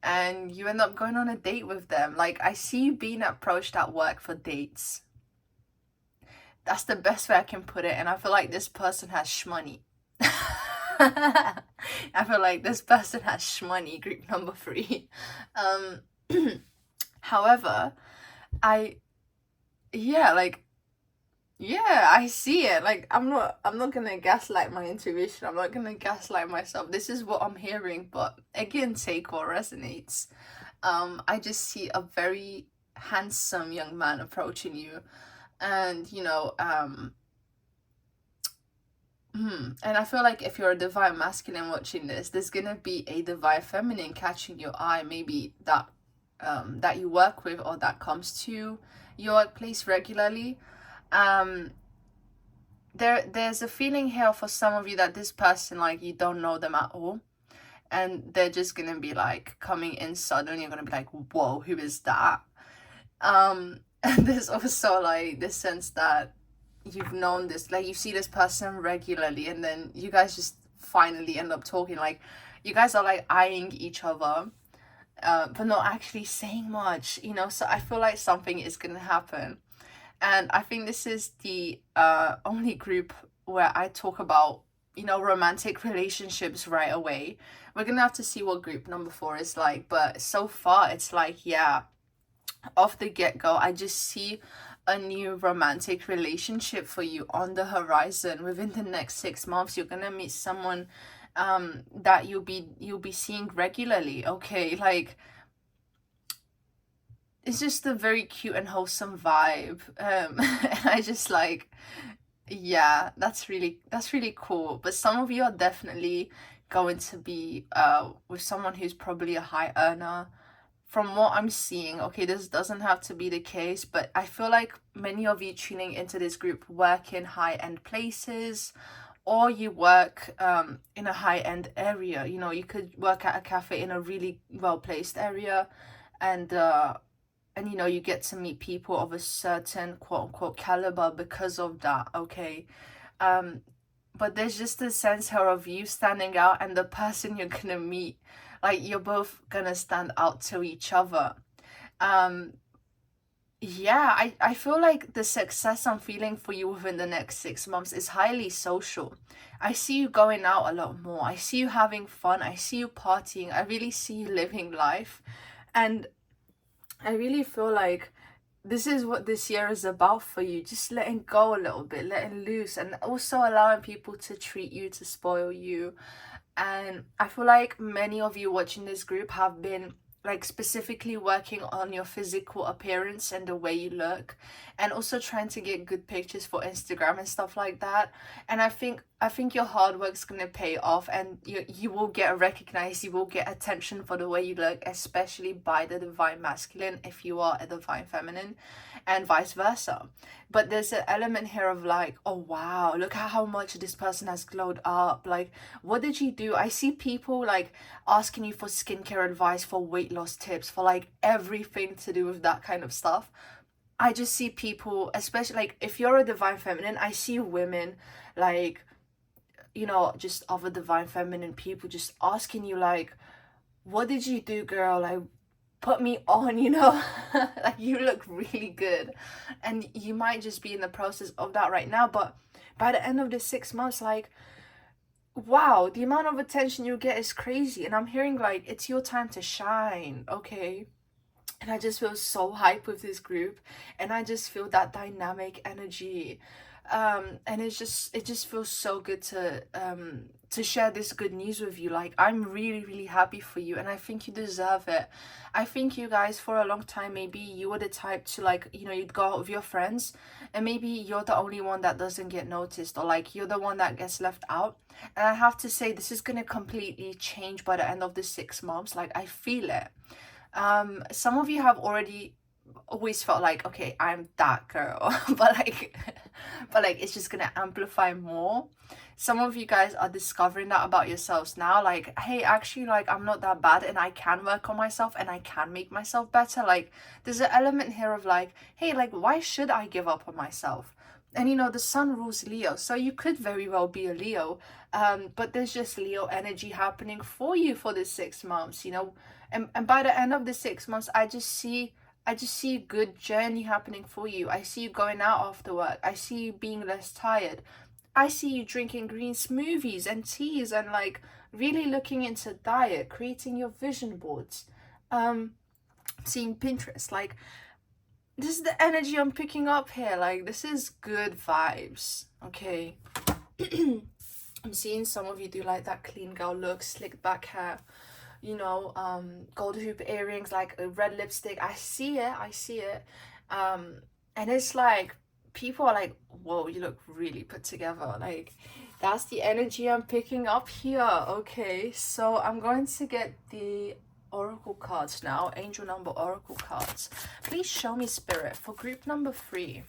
and you end up going on a date with them. Like, I see you being approached at work for dates. That's the best way I can put it. And I feel like this person has shmoney. I feel like this person has shmoney, group number 3. However, I see it. Like, I'm not gonna gaslight my intuition. I'm not gonna gaslight myself. This is what I'm hearing, but again, take what resonates. I just see a very handsome young man approaching you, and you know, and I feel like if you're a divine masculine watching this, there's gonna be a divine feminine catching your eye, maybe that you work with, or that comes to your workplace regularly. There's a feeling here for some of you that this person, like, you don't know them at all, and they're just gonna be like coming in suddenly. You're gonna be like, whoa, who is that? And there's also like this sense that you've known this, like, you see this person regularly, and then you guys just finally end up talking. Like, you guys are like eyeing each other, but not actually saying much, you know. So I feel like something is gonna happen. And I think this is the only group where I talk about, you know, romantic relationships right away. We're gonna have to see what group number 4 is like, but so far it's like, yeah, off the get-go, I just see a new romantic relationship for you on the horizon. Within the next 6 months, you're gonna meet someone that you'll be seeing regularly, okay? Like, it's just a very cute and wholesome vibe. And I just like, yeah, that's really cool. But some of you are definitely going to be with someone who's probably a high earner. From what I'm seeing, okay, this doesn't have to be the case, but I feel like many of you tuning into this group work in high-end places, or you work in a high-end area. You know, you could work at a cafe in a really well-placed area, and you know, you get to meet people of a certain quote-unquote caliber because of that, okay? um but there's just a sense here of you standing out and the person you're gonna meet, like you're both gonna stand out to each other. um yeah, I feel like the success I'm feeling for you within the next 6 months is highly social. I see you going out a lot more, I see you having fun, I see you partying, I really see you living life. And I really feel like this is what this year is about for you. Just letting go a little bit, letting loose, and also allowing people to treat you, to spoil you. And I feel like many of you watching this group have been like specifically working on your physical appearance and the way you look, and also trying to get good pictures for Instagram and stuff like that. And I think your hard work's gonna pay off, and you will get recognized, you will get attention for the way you look, especially by the divine masculine if you are a divine feminine, and vice versa. But there's an element here of like, oh wow, look at how much this person has glowed up. Like, what did you do? I see people like asking you for skincare advice, for weight loss tips, for like everything to do with that kind of stuff. I just see people, especially like if you're a divine feminine, I see women like, you know, just other divine feminine people just asking you like, what did you do, girl? Like, put me on, you know? Like, you look really good. And you might just be in the process of that right now, but by the end of the 6 months, like, wow, the amount of attention you get is crazy. And I'm hearing like it's your time to shine, okay? And I just feel so hyped with this group, and I just feel that dynamic energy. And it just feels so good to share this good news with you. Like, I'm really, really happy for you, and I think you deserve it. I think you guys, for a long time, maybe you were the type to, like, you know, you'd go out with your friends and maybe you're the only one that doesn't get noticed, or like you're the one that gets left out. And I have to say, this is gonna completely change by the end of the 6 months. Like, I feel it. Some of you have already always felt like, okay, I'm that girl, but like it's just gonna amplify more. Some of you guys are discovering that about yourselves now, like, hey, actually, like, I'm not that bad, and I can work on myself, and I can make myself better. Like, there's an element here of like, hey, like, why should I give up on myself? And you know, the sun rules Leo, so you could very well be a Leo. But there's just Leo energy happening for you for this 6 months, you know. And by the end of the 6 months, I just see a good journey happening for you. I see you going out after work. I see you being less tired. I see you drinking green smoothies and teas, and like really looking into diet, creating your vision boards, um, seeing Pinterest. Like, this is the energy I'm picking up here. Like, this is good vibes. Okay. I'm seeing some of you do like that clean girl look, slicked back hair, you know, gold hoop earrings, like a red lipstick. I see it. And it's like people are like, whoa, you look really put together. Like, that's the energy I'm picking up here. Okay, so I'm going to get the oracle cards now, angel number oracle cards. Please show me, spirit, for group number 3.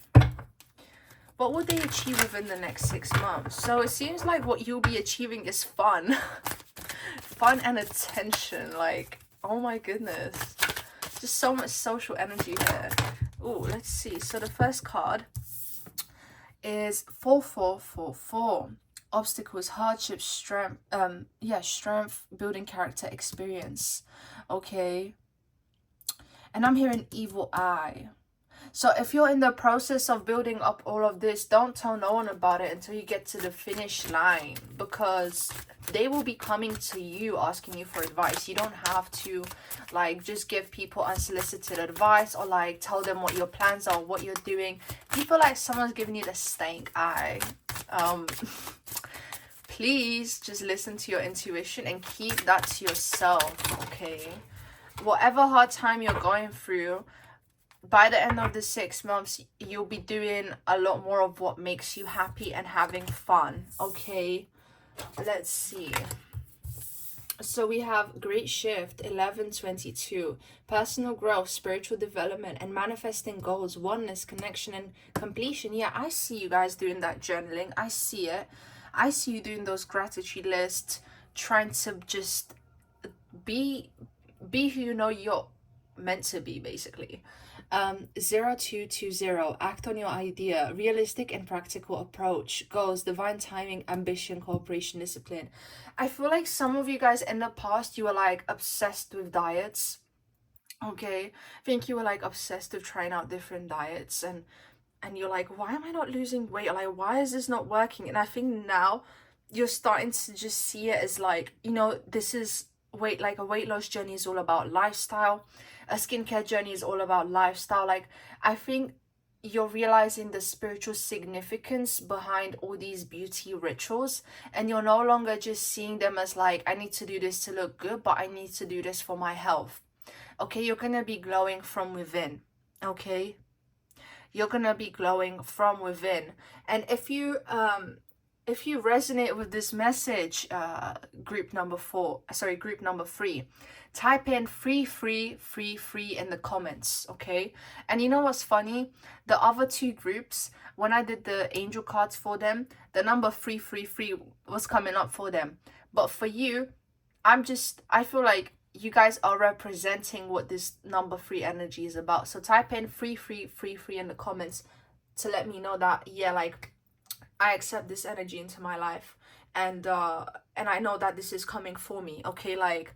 What would they achieve within the next 6 months? So it seems like what you'll be achieving is fun. Fun and attention. Like, oh my goodness. Just so much social energy here. Oh, let's see. So the first card is 4444. Obstacles, hardships, strength. Strength, building character, experience. Okay. And I'm hearing evil eye. So if you're in the process of building up all of this, don't tell no one about it until you get to the finish line, because they will be coming to you asking you for advice. You don't have to like just give people unsolicited advice or like tell them what your plans are, what you're doing. People like someone's giving you the stank eye. Please just listen to your intuition and keep that to yourself, okay? Whatever hard time you're going through, by the end of the 6 months, you'll be doing a lot more of what makes you happy and having fun, okay? Let's see. So we have great shift, 1122, personal growth, spiritual development, and manifesting goals, oneness, connection, and completion. Yeah, I see you guys doing that journaling. I see it. I see you doing those gratitude lists, trying to just be who you know you're meant to be, basically. 0220, act on your idea, realistic and practical approach, goals, divine timing, ambition, cooperation, discipline. I feel like some of you guys in the past, you were like obsessed with diets, okay? I think you were like obsessed with trying out different diets, and you're like, why am I not losing weight? Or like, why is this not working? And I think now you're starting to just see it as like, you know, this is like a weight loss journey is all about lifestyle. A skincare journey is all about lifestyle. Like, I think you're realizing the spiritual significance behind all these beauty rituals, and you're no longer just seeing them as like, I need to do this to look good, but I need to do this for my health. Okay, you're gonna be glowing from within. Okay, you're gonna be glowing from within. And if you resonate with this message, group number 3, type in free in the comments, okay? And you know what's funny? The other 2 groups, when I did the angel cards for them, the number 333 was coming up for them. But for you, I feel like you guys are representing what this number 3 energy is about. So type in free in the comments to let me know that, yeah, like, I accept this energy into my life, and I know that this is coming for me, okay? Like,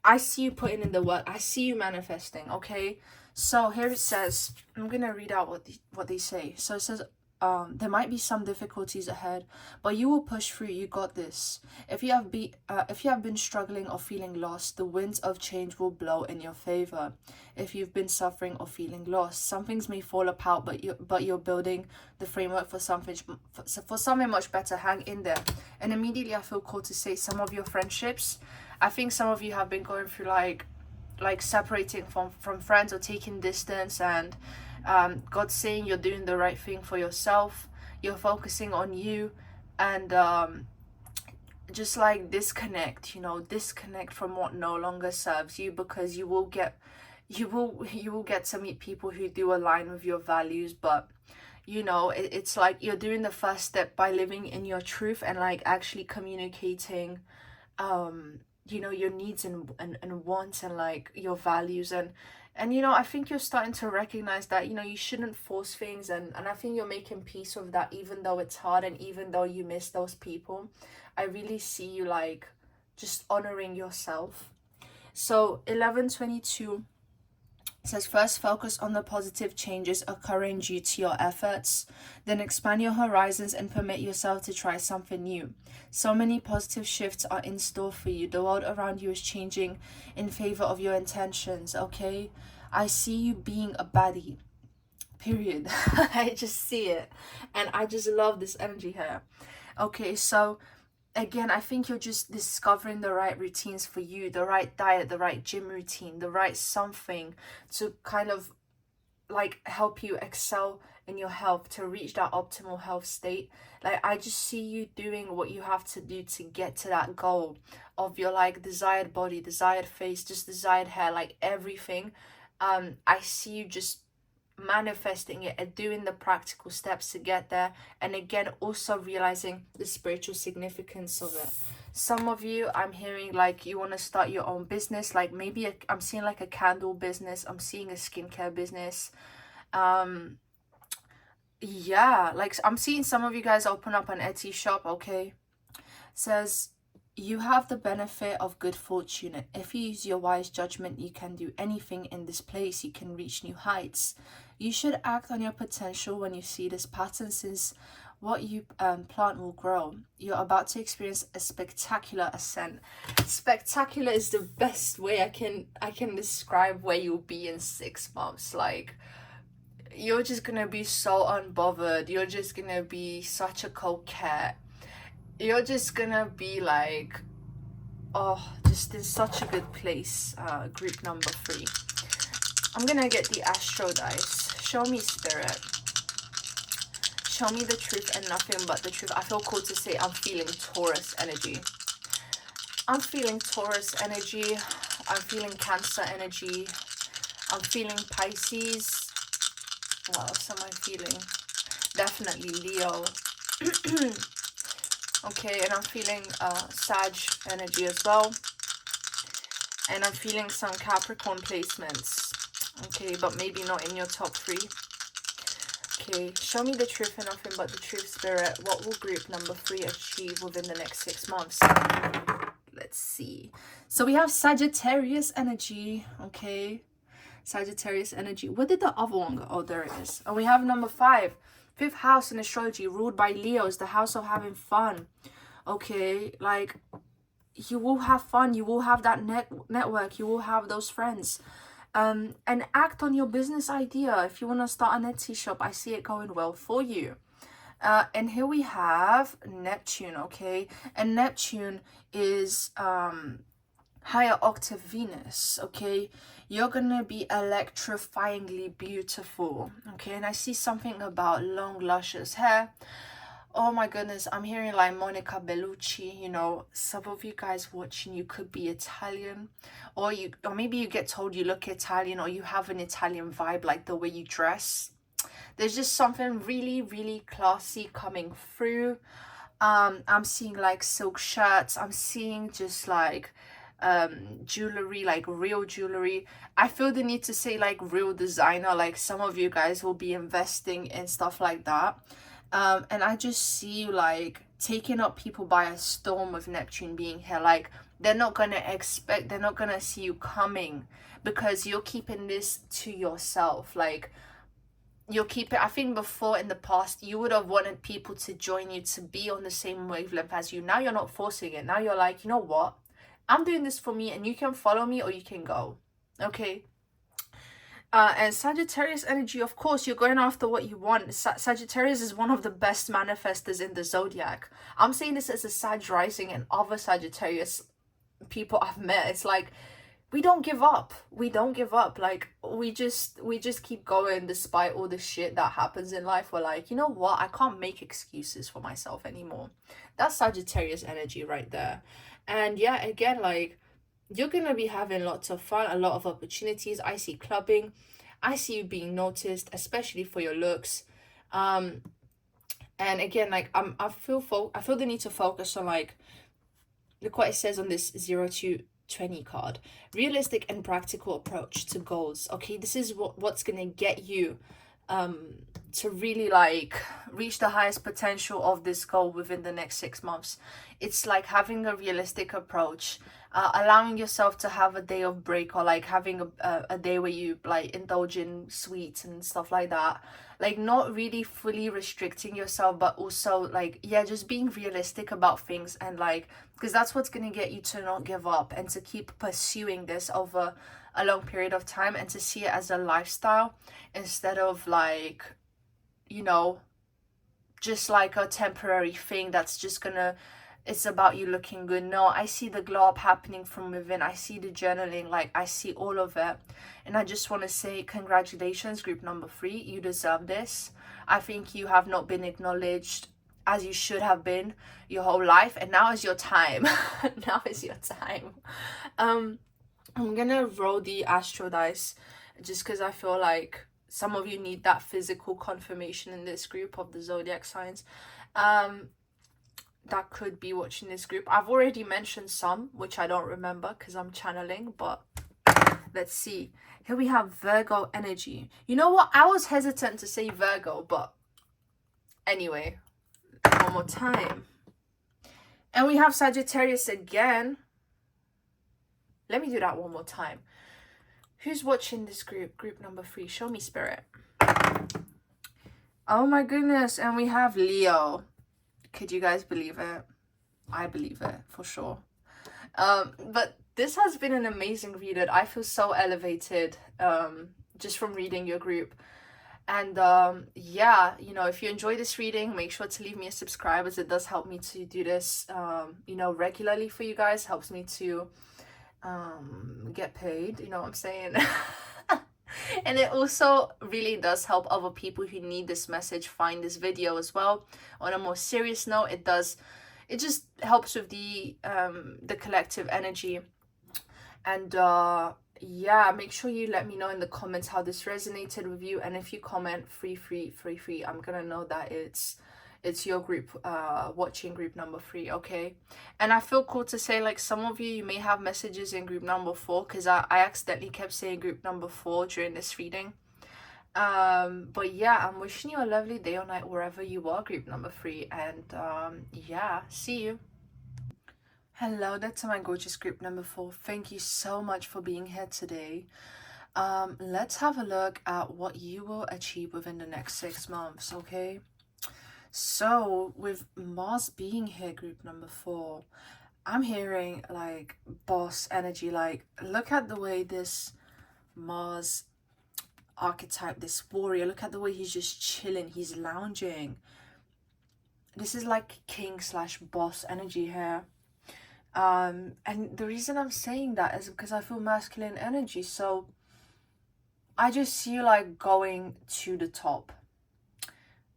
I see you putting in the work. I see you manifesting, okay? So here it says, I'm gonna read out what they say. So it says, there might be some difficulties ahead, but you will push through. You got this. If you have been struggling or feeling lost, the winds of change will blow in your favor. If you've been suffering or feeling lost, some things may fall apart, but you're building the framework for something much better. Hang in there. And immediately I feel called to say, some of your friendships, I think some of you have been going through like separating from friends or taking distance, and God's saying you're doing the right thing for yourself. You're focusing on you, and just like disconnect from what no longer serves you, because you will get to meet people who do align with your values. But you know, it's like you're doing the first step by living in your truth and like actually communicating you know, your needs and wants, and like your values, and you know, I think you're starting to recognize that, you know, you shouldn't force things, and I think you're making peace with that, even though it's hard and even though you miss those people. I really see you like just honoring yourself. So 1122 says, first focus on the positive changes occurring due to your efforts, then expand your horizons and permit yourself to try something new. So many positive shifts are in store for you. The world around you is changing in favor of your intentions, okay? I see you being a baddie, period. I just see it, and I just love this energy here. Okay, so again, I think you're just discovering the right routines for you, the right diet, the right gym routine, the right something to kind of like help you excel in your health, to reach that optimal health state. Like, I just see you doing what you have to do to get to that goal of your like desired body, desired face, just desired hair, like everything. I see you just manifesting it and doing the practical steps to get there, and again also realizing the spiritual significance of it. Some of you, I'm hearing like you want to start your own business, like maybe I'm seeing like a candle business, I'm seeing a skincare business. Yeah, like I'm seeing some of you guys open up an Etsy shop, okay? It says You have the benefit of good fortune, and if you use your wise judgment, you can do anything in this place. You can reach new heights. You should act on your potential when you see this pattern, since what you plant will grow. You're about to experience a spectacular ascent. Spectacular is the best way I can describe where you'll be in 6 months. Like, you're just gonna be so unbothered. You're just gonna be such a coquette. You're just gonna be like, oh, just in such a good place. Group number 3. I'm gonna get the Astro dice. Show me, Spirit. Show me the truth and nothing but the truth. I feel called to say I'm feeling Taurus energy. I'm feeling Taurus energy. I'm feeling Cancer energy. I'm feeling Pisces. What else am I feeling? Definitely Leo. Okay, and I'm feeling Sag energy as well. And I'm feeling some Capricorn placements. Okay, but maybe not in your top 3. Okay, show me the truth and nothing but the truth, Spirit. What will group number 3 achieve within the next 6 months? Let's see. So we have Sagittarius energy. Okay, Sagittarius energy. Where did the other one go? Oh, there it is. And we have number 5. 5th house in astrology, ruled by Leos, the house of having fun. Okay, like, you will have fun. You will have that network. You will have those friends. And act on your business idea. If you want to start an Etsy shop, I see it going well for you. And here we have Neptune, okay? And Neptune is higher octave Venus, okay? You're gonna be electrifyingly beautiful, okay? And I see something about long, luscious hair. Oh my goodness, I'm hearing like Monica Bellucci, you know. Some of you guys watching, you could be Italian, or maybe you get told you look Italian, or you have an Italian vibe, like the way you dress. There's just something really, really classy coming through. I'm seeing like silk shirts. I'm seeing just like jewelry, like real jewelry. I feel the need to say like real designer, like some of you guys will be investing in stuff like that. And I just see you like taking up people by a storm with Neptune being here. Like, they're not gonna see you coming, because you're keeping this to yourself. Like, you'll keep it. I think before, in the past, you would have wanted people to join you, to be on the same wavelength as you. Now you're not forcing it. Now you're like, you know what, I'm doing this for me, and you can follow me or you can go. Okay. And Sagittarius energy, of course, you're going after what you want. Sagittarius is one of the best manifestors in the zodiac. I'm saying this as a Sag rising and other Sagittarius people I've met. It's like, we don't give up. We don't give up. Like, we just keep going despite all the shit that happens in life. We're like, you know what? I can't make excuses for myself anymore. That's Sagittarius energy right there. And yeah, again, like, you're gonna be having lots of fun, a lot of opportunities. I see clubbing. I see you being noticed, especially for your looks. And again, like, I feel the need to focus on, like, look what it says on this 0 to 20 card. Realistic and practical approach to goals. Okay, this is what's gonna get you to really like reach the highest potential of this goal within the next 6 months. It's like having a realistic approach, allowing yourself to have a day of break, or like having a day where you like indulge in sweets and stuff like that. Like, not really fully restricting yourself, but also like, yeah, just being realistic about things. And like, because that's what's going to get you to not give up and to keep pursuing this over a long period of time, and to see it as a lifestyle instead of like, you know, just like a temporary thing that's just gonna, it's about you looking good. No, I see the glow up happening from within. I see the journaling, like, I see all of it. And I just want to say congratulations, group number 3. You deserve this. I think you have not been acknowledged as you should have been your whole life, and now is your time. Now is your time. I'm gonna roll the Astro dice, just because I feel like some of you need that physical confirmation in this group of the zodiac signs that could be watching this group. I've already mentioned some, which I don't remember because I'm channeling, but let's see. Here we have Virgo energy. You know what? I was hesitant to say Virgo, but anyway, one more time. And we have Sagittarius again. Let me do that one more time. Who's watching this group? Group number 3. Show me, Spirit. Oh my goodness. And we have Leo. Could you guys believe it? I believe it for sure. But this has been an amazing read. I feel so elevated just from reading your group. And yeah, you know, if you enjoy this reading, make sure to leave me a subscribe, as it does help me to do this you know, regularly for you guys. Helps me to get paid, you know what I'm saying? And it also really does help other people who need this message find this video as well. On a more serious note, it just helps with the collective energy. And yeah, make sure you let me know in the comments how this resonated with you. And if you comment free, I'm gonna know that it's your group watching group number 3. Okay. And I feel cool to say, like, some of you may have messages in group number 4, because I accidentally kept saying group number 4 during this reading. But yeah, I'm wishing you a lovely day or night wherever you are, group number 3. And yeah, see you. Hello, that's my gorgeous group number 4. Thank you so much for being here today. Let's have a look at what you will achieve within the next 6 months. Okay. So with Mars being here, group number 4, I'm hearing like boss energy. Like, look at the way this Mars archetype, this warrior, look at the way he's just chilling, he's lounging. This is like king / boss energy here. And the reason I'm saying that is because I feel masculine energy. So I just see you like going to the top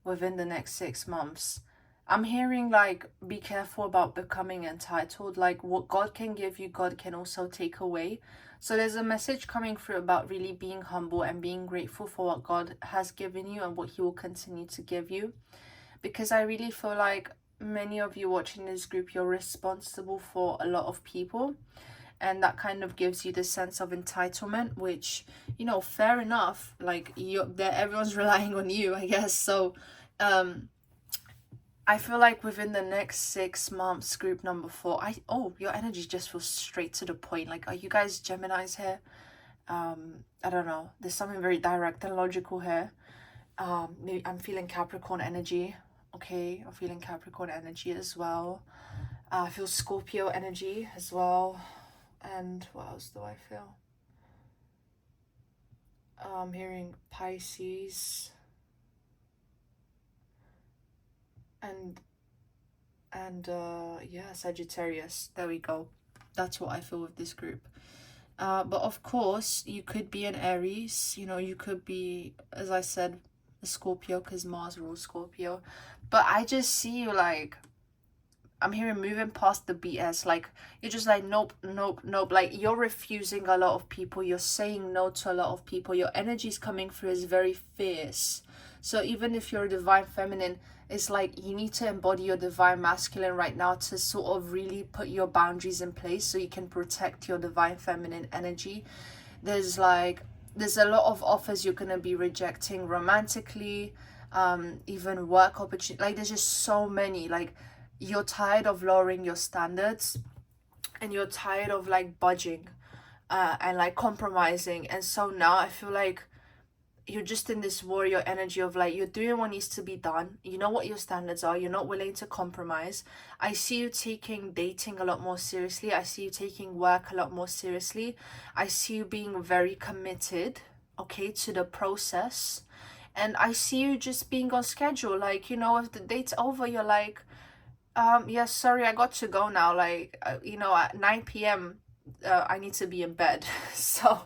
within the next 6 months. I'm hearing like, be careful about becoming entitled. Like, what God can give you, God can also take away. So there's a message coming through about really being humble and being grateful for what God has given you and what he will continue to give you. Because I really feel like many of you watching this group, you're responsible for a lot of people. And that kind of gives you this sense of entitlement, which, you know, fair enough. Like, everyone's relying on you, I guess. So I feel like within the next 6 months, group number 4, your energy just feels straight to the point. Like, are you guys Geminis here? I don't know. There's something very direct and logical here. Maybe I'm feeling Capricorn energy. Okay, I'm feeling Capricorn energy as well. I feel Scorpio energy as well. And what else do I feel? I'm hearing Pisces and yeah, Sagittarius. There we go. That's what I feel with this group. But of course, you could be an Aries. You know, you could be, as I said, a Scorpio, because Mars rules Scorpio. But I just see you like, I'm hearing moving past the BS. Like, you're just like, nope. Like, you're refusing a lot of people. You're saying no to a lot of people. Your energy's coming through is very fierce. So even if you're a divine feminine, it's like you need to embody your divine masculine right now to sort of really put your boundaries in place so you can protect your divine feminine energy. There's a lot of offers you're going to be rejecting romantically, even work opportunity. Like, there's just so many. Like, you're tired of lowering your standards, and you're tired of like budging and like compromising. And so now I feel like you're just in this warrior energy of like, you're doing what needs to be done. You know what your standards are. You're not willing to compromise. I see you taking dating a lot more seriously. I see you taking work a lot more seriously. I see you being very committed, okay, to the process. And I see you just being on schedule. Like, you know, if the date's over, you're like, yes, sorry, I got to go now. Like, you know, at 9 p.m. I need to be in bed. So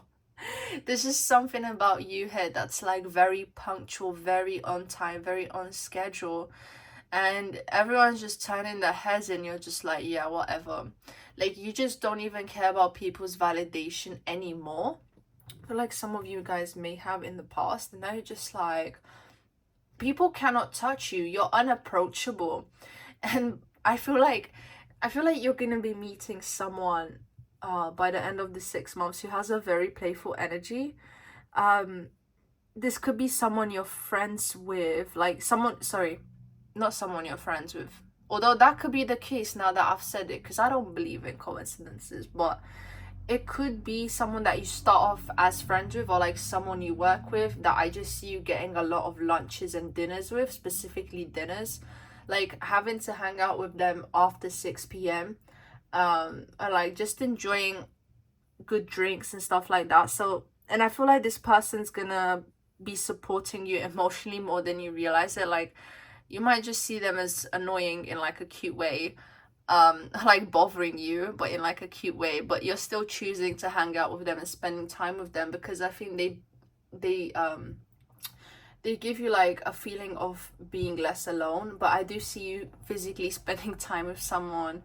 there's just something about you here that's like very punctual, very on time, very on schedule. And everyone's just turning their heads and you're just like, yeah, whatever. Like, you just don't even care about people's validation anymore. I feel like some of you guys may have in the past, and now you're just like, people cannot touch you. You're unapproachable. And I feel like you're gonna be meeting someone by the end of the 6 months who has a very playful energy. This could be someone you're friends with, like not someone you're friends with, Although that could be the case now that I've said it, because I don't believe in coincidences, but it could be someone that you start off as friends with, or like someone you work with that I just see you getting a lot of lunches and dinners with, specifically dinners, like having to hang out with them after 6 p.m. Or like just enjoying good drinks and stuff like that. So, and I feel like this person's gonna be supporting you emotionally more than you realize it. Like, you might just see them as annoying in like a cute way, like bothering you, but in like a cute way, but you're still choosing to hang out with them and spending time with them, because I think they they give you like a feeling of being less alone. But I do see you physically spending time with someone,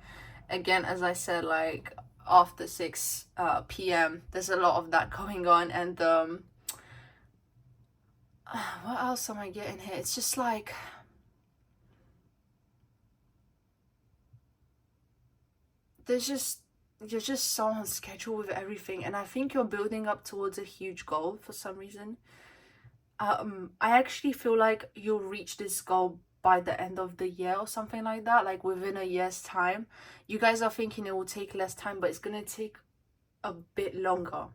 again, as I said, like after 6 p.m. There's a lot of that going on. And what else am I getting here? It's just like you're just so on schedule with everything, and I think you're building up towards a huge goal for some reason. I actually feel like you'll reach this goal by the end of the year or something like that, like within a year's time. You guys are thinking it will take less time, but it's gonna take a bit longer.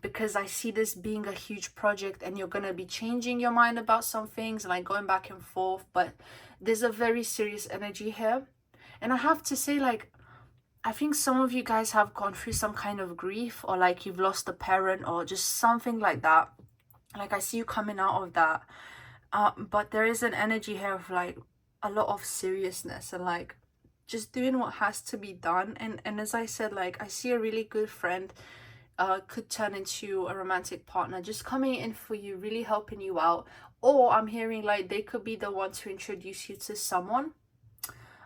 Because I see this being a huge project, and you're gonna be changing your mind about some things and like going back and forth, but there's a very serious energy here. And I have to say, like, I think some of you guys have gone through some kind of grief, or like you've lost a parent or just something like that. Like, I see you coming out of that. But there is an energy here of like a lot of seriousness and like just doing what has to be done. And as I said, like, I see a really good friend could turn into a romantic partner, just coming in for you, really helping you out. Or I'm hearing like they could be the one to introduce you to someone.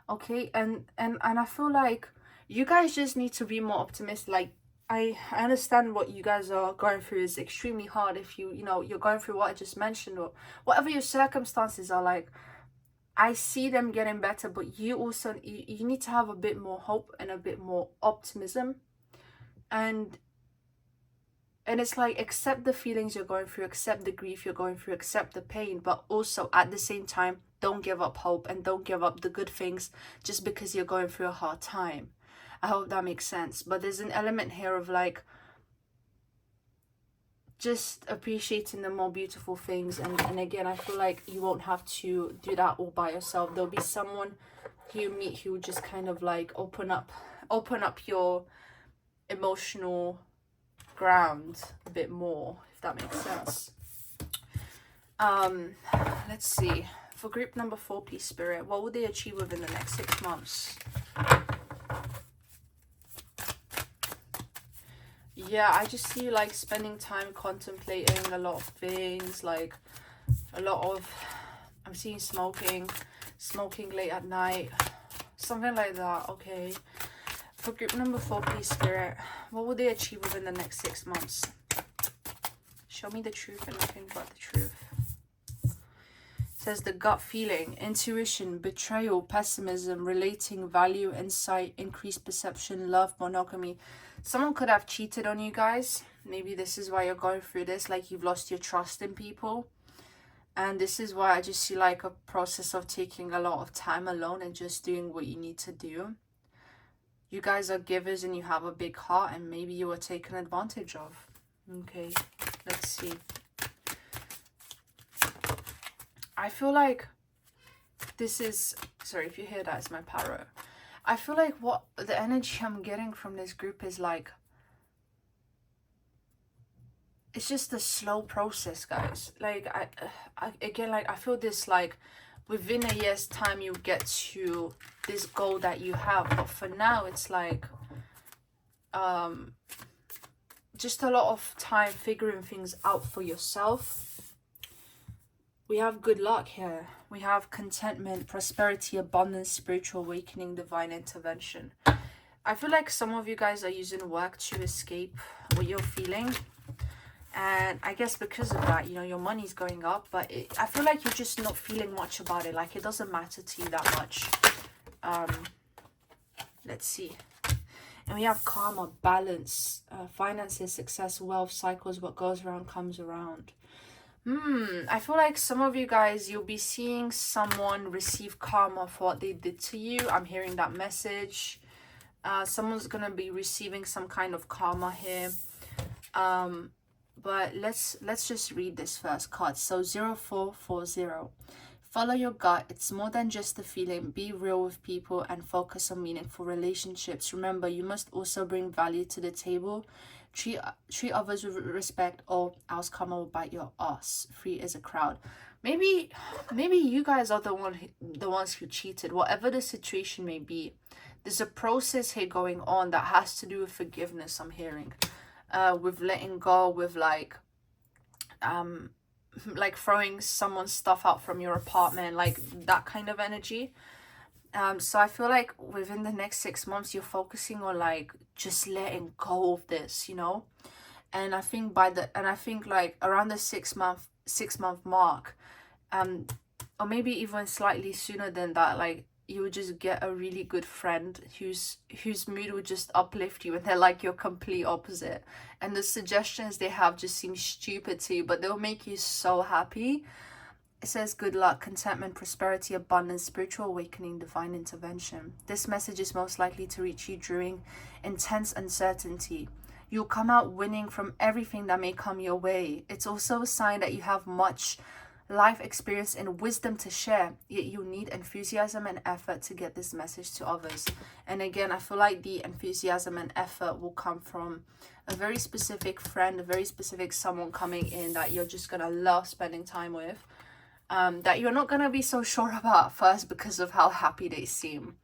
Okay, and I feel like you guys just need to be more optimistic. Like, I understand what you guys are going through is extremely hard. If you know, you're going through what I just mentioned, or whatever your circumstances are, like, I see them getting better, but you also you need to have a bit more hope and a bit more optimism. and and it's like, accept the feelings you're going through, accept the grief you're going through, accept the pain, but also at the same time, don't give up hope and don't give up the good things just because you're going through a hard time. I hope that makes sense. But there's an element here of like just appreciating the more beautiful things. And again, I feel like you won't have to do that all by yourself. There'll be someone you meet who just kind of like open up your emotional ground a bit more, if that makes sense. Let's see, for group number 4, please, Spirit, what will they achieve within the next 6 months? Yeah, I just see you like spending time contemplating a lot of things, like a lot of, I'm seeing smoking late at night, something like that. Okay, for group number 4, please, Spirit, what will they achieve within the next 6 months? Show me the truth and nothing but the truth. It says the gut feeling, intuition, betrayal, pessimism, relating, value, insight, increased perception, love, monogamy. Someone could have cheated on you guys. Maybe this is why you're going through this, like you've lost your trust in people. And this is why I just see like a process of taking a lot of time alone and just doing what you need to do. You guys are givers and you have a big heart, and maybe you were taken advantage of. Okay, let's see. I feel like this is, sorry if you hear that, it's my parrot. I feel like what the energy I'm getting from this group is like, it's just a slow process, guys. Like, I again, like, I feel this like within a year's time you get to this goal that you have, but for now it's like just a lot of time figuring things out for yourself. We have good luck here. We have contentment, prosperity, abundance, spiritual awakening, divine intervention. I feel like some of you guys are using work to escape what you're feeling. And I guess because of that, you know, your money's going up. But I feel like you're just not feeling much about it. Like, it doesn't matter to you that much. Let's see. And we have karma, balance, finances, success, wealth, cycles. What goes around comes around. I feel like some of you guys, you'll be seeing someone receive karma for what they did to you. I'm hearing that message. Someone's gonna be receiving some kind of karma here. But let's just read this first card. So 0440. Follow your gut. It's more than just a feeling. Be real with people and focus on meaningful relationships. Remember, you must also bring value to the table. Treat others with respect, or else karma will bite your ass. Free as a crowd. Maybe you guys are the ones who cheated. Whatever the situation may be, there's a process here going on that has to do with forgiveness. I'm hearing, with letting go, with like throwing someone's stuff out from your apartment, like that kind of energy. So I feel like within the next 6 months, you're focusing on like just letting go of this, you know. And I think like around the 6 month mark, or maybe even slightly sooner than that, like you would just get a really good friend whose mood would just uplift you, and they're like your complete opposite, and the suggestions they have just seem stupid to you, but they'll make you so happy. It says good luck, contentment, prosperity, abundance, spiritual awakening, divine intervention. This message is most likely to reach you during intense uncertainty. You'll come out winning from everything that may come your way. It's also a sign that you have much life experience and wisdom to share, yet you need enthusiasm and effort to get this message to others. And again, I feel like the enthusiasm and effort will come from a very specific friend, a very specific someone coming in that you're just gonna love spending time with, that you're not gonna be so sure about at first because of how happy they seem.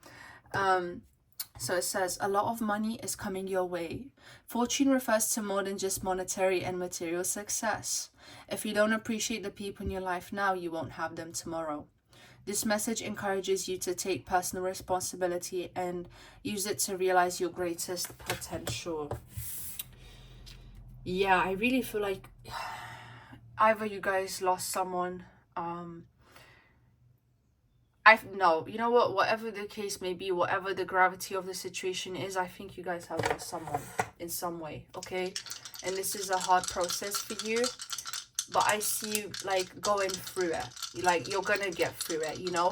So it says, a lot of money is coming your way. Fortune refers to more than just monetary and material success. If you don't appreciate the people in your life now, you won't have them tomorrow. This message encourages you to take personal responsibility and use it to realize your greatest potential. Yeah, I really feel like either you guys lost someone, no, you know what, whatever the case may be, whatever the gravity of the situation is, I think you guys have lost someone in some way, okay? And this is a hard process for you, but I see you like going through it. Like you're gonna get through it, you know?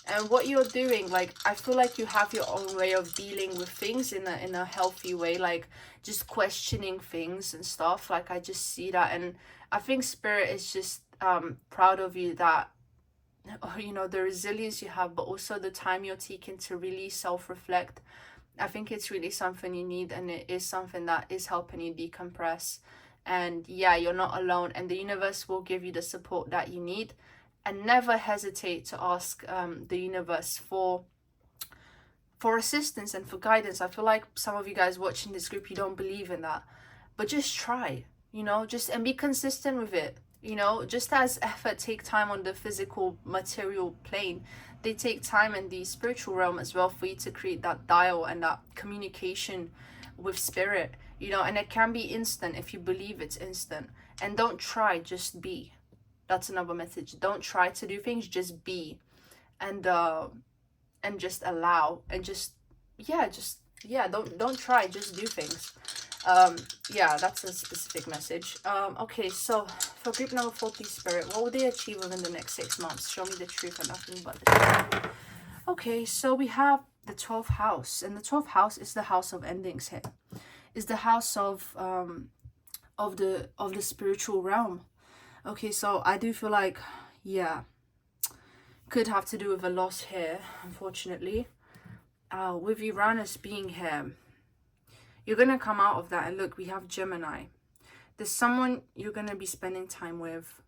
And what you're doing, like I feel like you have your own way of dealing with things in a healthy way, like just questioning things and stuff. Like I just see that, and I think Spirit is just proud of you, that you know, the resilience you have, but also the time you're taking to really self-reflect. I think it's really something you need, and it is something that is helping you decompress. And yeah, you're not alone, and the universe will give you the support that you need. And never hesitate to ask the universe for assistance and for guidance. I feel like some of you guys watching this group, you don't believe in that, but just try, you know, just and be consistent with it. You know, just as effort take time on the physical material plane, they take time in the spiritual realm as well for you to create that dial and that communication with spirit, you know. And it can be instant if you believe it's instant. And don't try, just be. That's another message. Don't try to do things, just be. And just allow, and just don't try, just do things. Yeah, that's a specific message. Okay, so for group number 40, Spirit, what will they achieve within the next 6 months? Show me the truth and nothing but the truth. Okay, so we have the 12th house, and the 12th house is the house of endings here. Is the house of the spiritual realm. Okay, so I do feel like, yeah, could have to do with a loss here, unfortunately. With Uranus being here, you're going to come out of that. And look, we have Gemini. There's someone you're going to be spending time with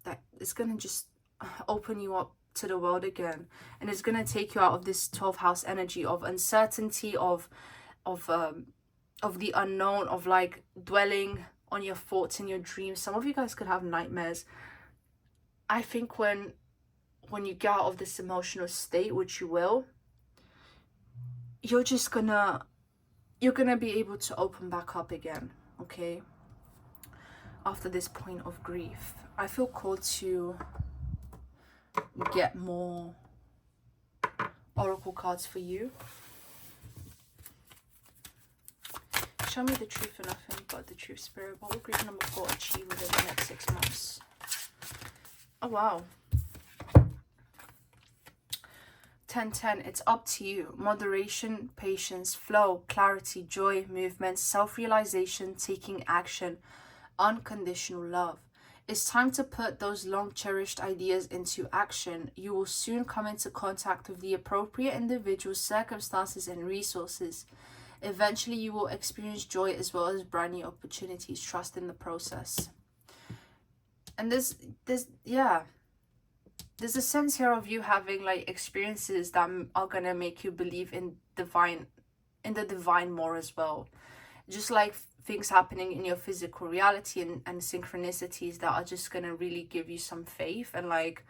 that is going to just open you up to the world again. And it's going to take you out of this 12th house energy of uncertainty, of the unknown, of like dwelling on your thoughts and your dreams. Some of you guys could have nightmares. I think when you get out of this emotional state, which you will, you're gonna be able to open back up again, okay? After this point of grief, I feel called to get more oracle cards for you. Show me the truth and nothing but the truth, Spirit. What will group number 4 achieve within the next 6 months? Oh, wow. 10-10, it's up to you. Moderation, patience, flow, clarity, joy, movement, self-realization, taking action, unconditional love. It's time to put those long cherished ideas into action. You will soon come into contact with the appropriate individuals, circumstances, and resources. Eventually, you will experience joy as well as brand new opportunities. Trust in the process. And there's a sense here of you having like experiences that are gonna make you believe in the divine more as well. Just like things happening in your physical reality, and synchronicities that are just gonna really give you some faith and like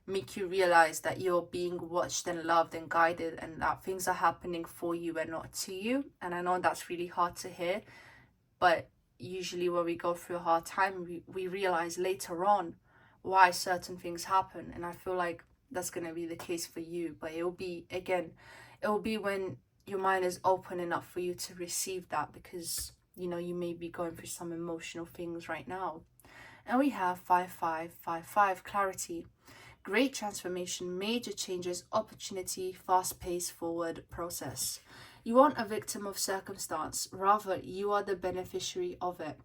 make you realize that you're being watched and loved and guided, and that things are happening for you and not to you. And I know that's really hard to hear, but usually when we go through a hard time, we realize later on why certain things happen. And I feel like that's going to be the case for you, but it will be, again, it will be when your mind is open enough for you to receive that, because you know you may be going through some emotional things right now. And we have 5555, clarity, great transformation, major changes, opportunity, fast-paced forward process. You aren't a victim of circumstance, rather you are the beneficiary of it.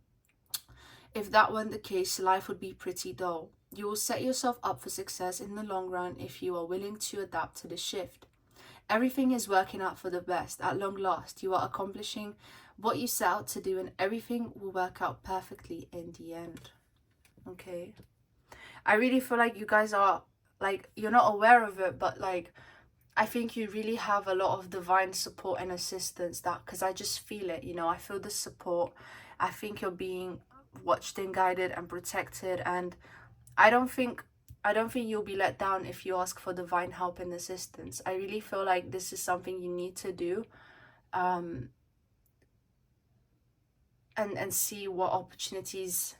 If that weren't the case, life would be pretty dull. You will set yourself up for success in the long run if you are willing to adapt to the shift. Everything is working out for the best. At long last, you are accomplishing what you set out to do, and everything will work out perfectly in the end. Okay? I really feel like you guys are, like, you're not aware of it, but like, I think you really have a lot of divine support and assistance, that, because I just feel it, you know, I feel the support. I think you're being watched and guided and protected, and I don't think you'll be let down if you ask for divine help and assistance. I really feel like this is something you need to do, and see what opportunities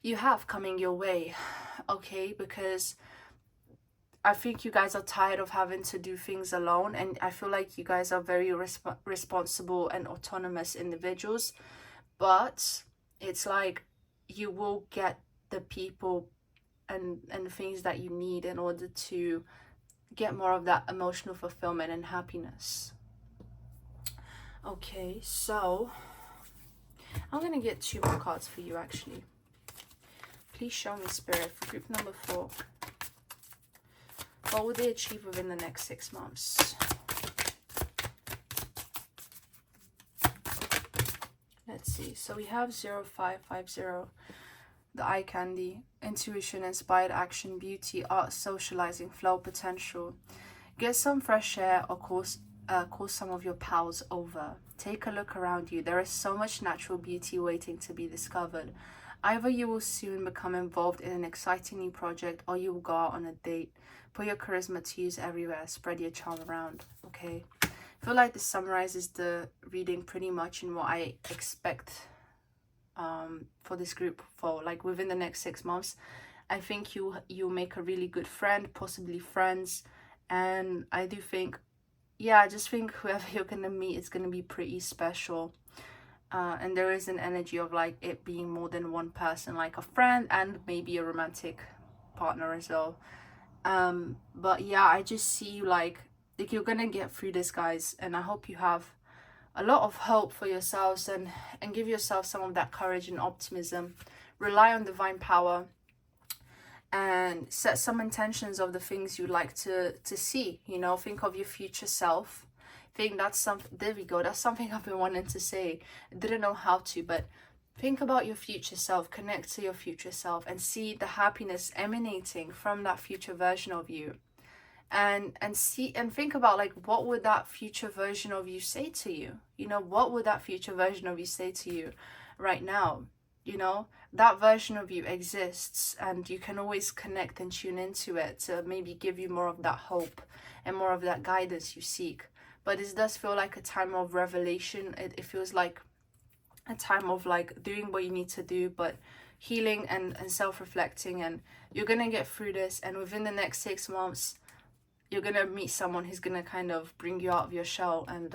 you have coming your way. Okay? Because I think you guys are tired of having to do things alone, and I feel like you guys are very responsible and autonomous individuals, but it's like you will get the people and things that you need in order to get more of that emotional fulfillment and happiness. Okay, so I'm gonna get 2 more cards for you actually. Please show me, Spirit, for group number 4. What will they achieve within the next 6 months? Let's see. So we have 0550, the eye candy, intuition, inspired action, beauty, art, socializing, flow, potential. Get some fresh air, or call some of your pals over. Take a look around you. There is so much natural beauty waiting to be discovered. Either you will soon become involved in an exciting new project, or you will go out on a date. Put your charisma to use everywhere. Spread your charm around. Okay? I feel like this summarizes the reading pretty much in what I expect for this group for like within the next 6 months. I think you make a really good friend, possibly friends, and I do think, yeah, I just think whoever you're gonna meet is gonna be pretty special. And there is an energy of like it being more than one person, like a friend and maybe a romantic partner as well. But yeah, I just see like you're gonna get through this, guys, and I hope you have a lot of hope for yourselves, and give yourself some of that courage and optimism. Rely on divine power and set some intentions of the things you'd like to see, you know. Think of your future self. Think that's something, there we go, that's something I've been wanting to say. I didn't know how to, but think about your future self, connect to your future self, and see the happiness emanating from that future version of you. And see and think about like, what would that future version of you say to you? You know, what would that future version of you say to you right now? You know, that version of you exists, and you can always connect and tune into it to maybe give you more of that hope and more of that guidance you seek. But this does feel like a time of revelation. It feels like a time of like doing what you need to do, but healing and self-reflecting. And you're gonna get through this, and within the next 6 months you're gonna meet someone who's gonna kind of bring you out of your shell. And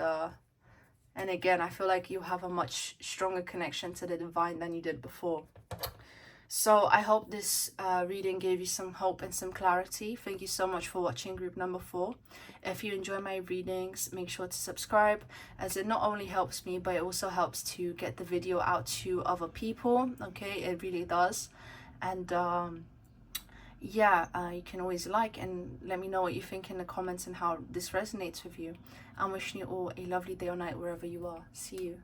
again, I feel like you have a much stronger connection to the divine than you did before. So I hope this reading gave you some hope and some clarity. Thank you so much for watching group number 4. If you enjoy my readings, make sure to subscribe, as it not only helps me, but it also helps to get the video out to other people. Okay, it really does. And yeah, you can always like and let me know what you think in the comments and how this resonates with you. I'm wishing you all a lovely day or night wherever you are. See you.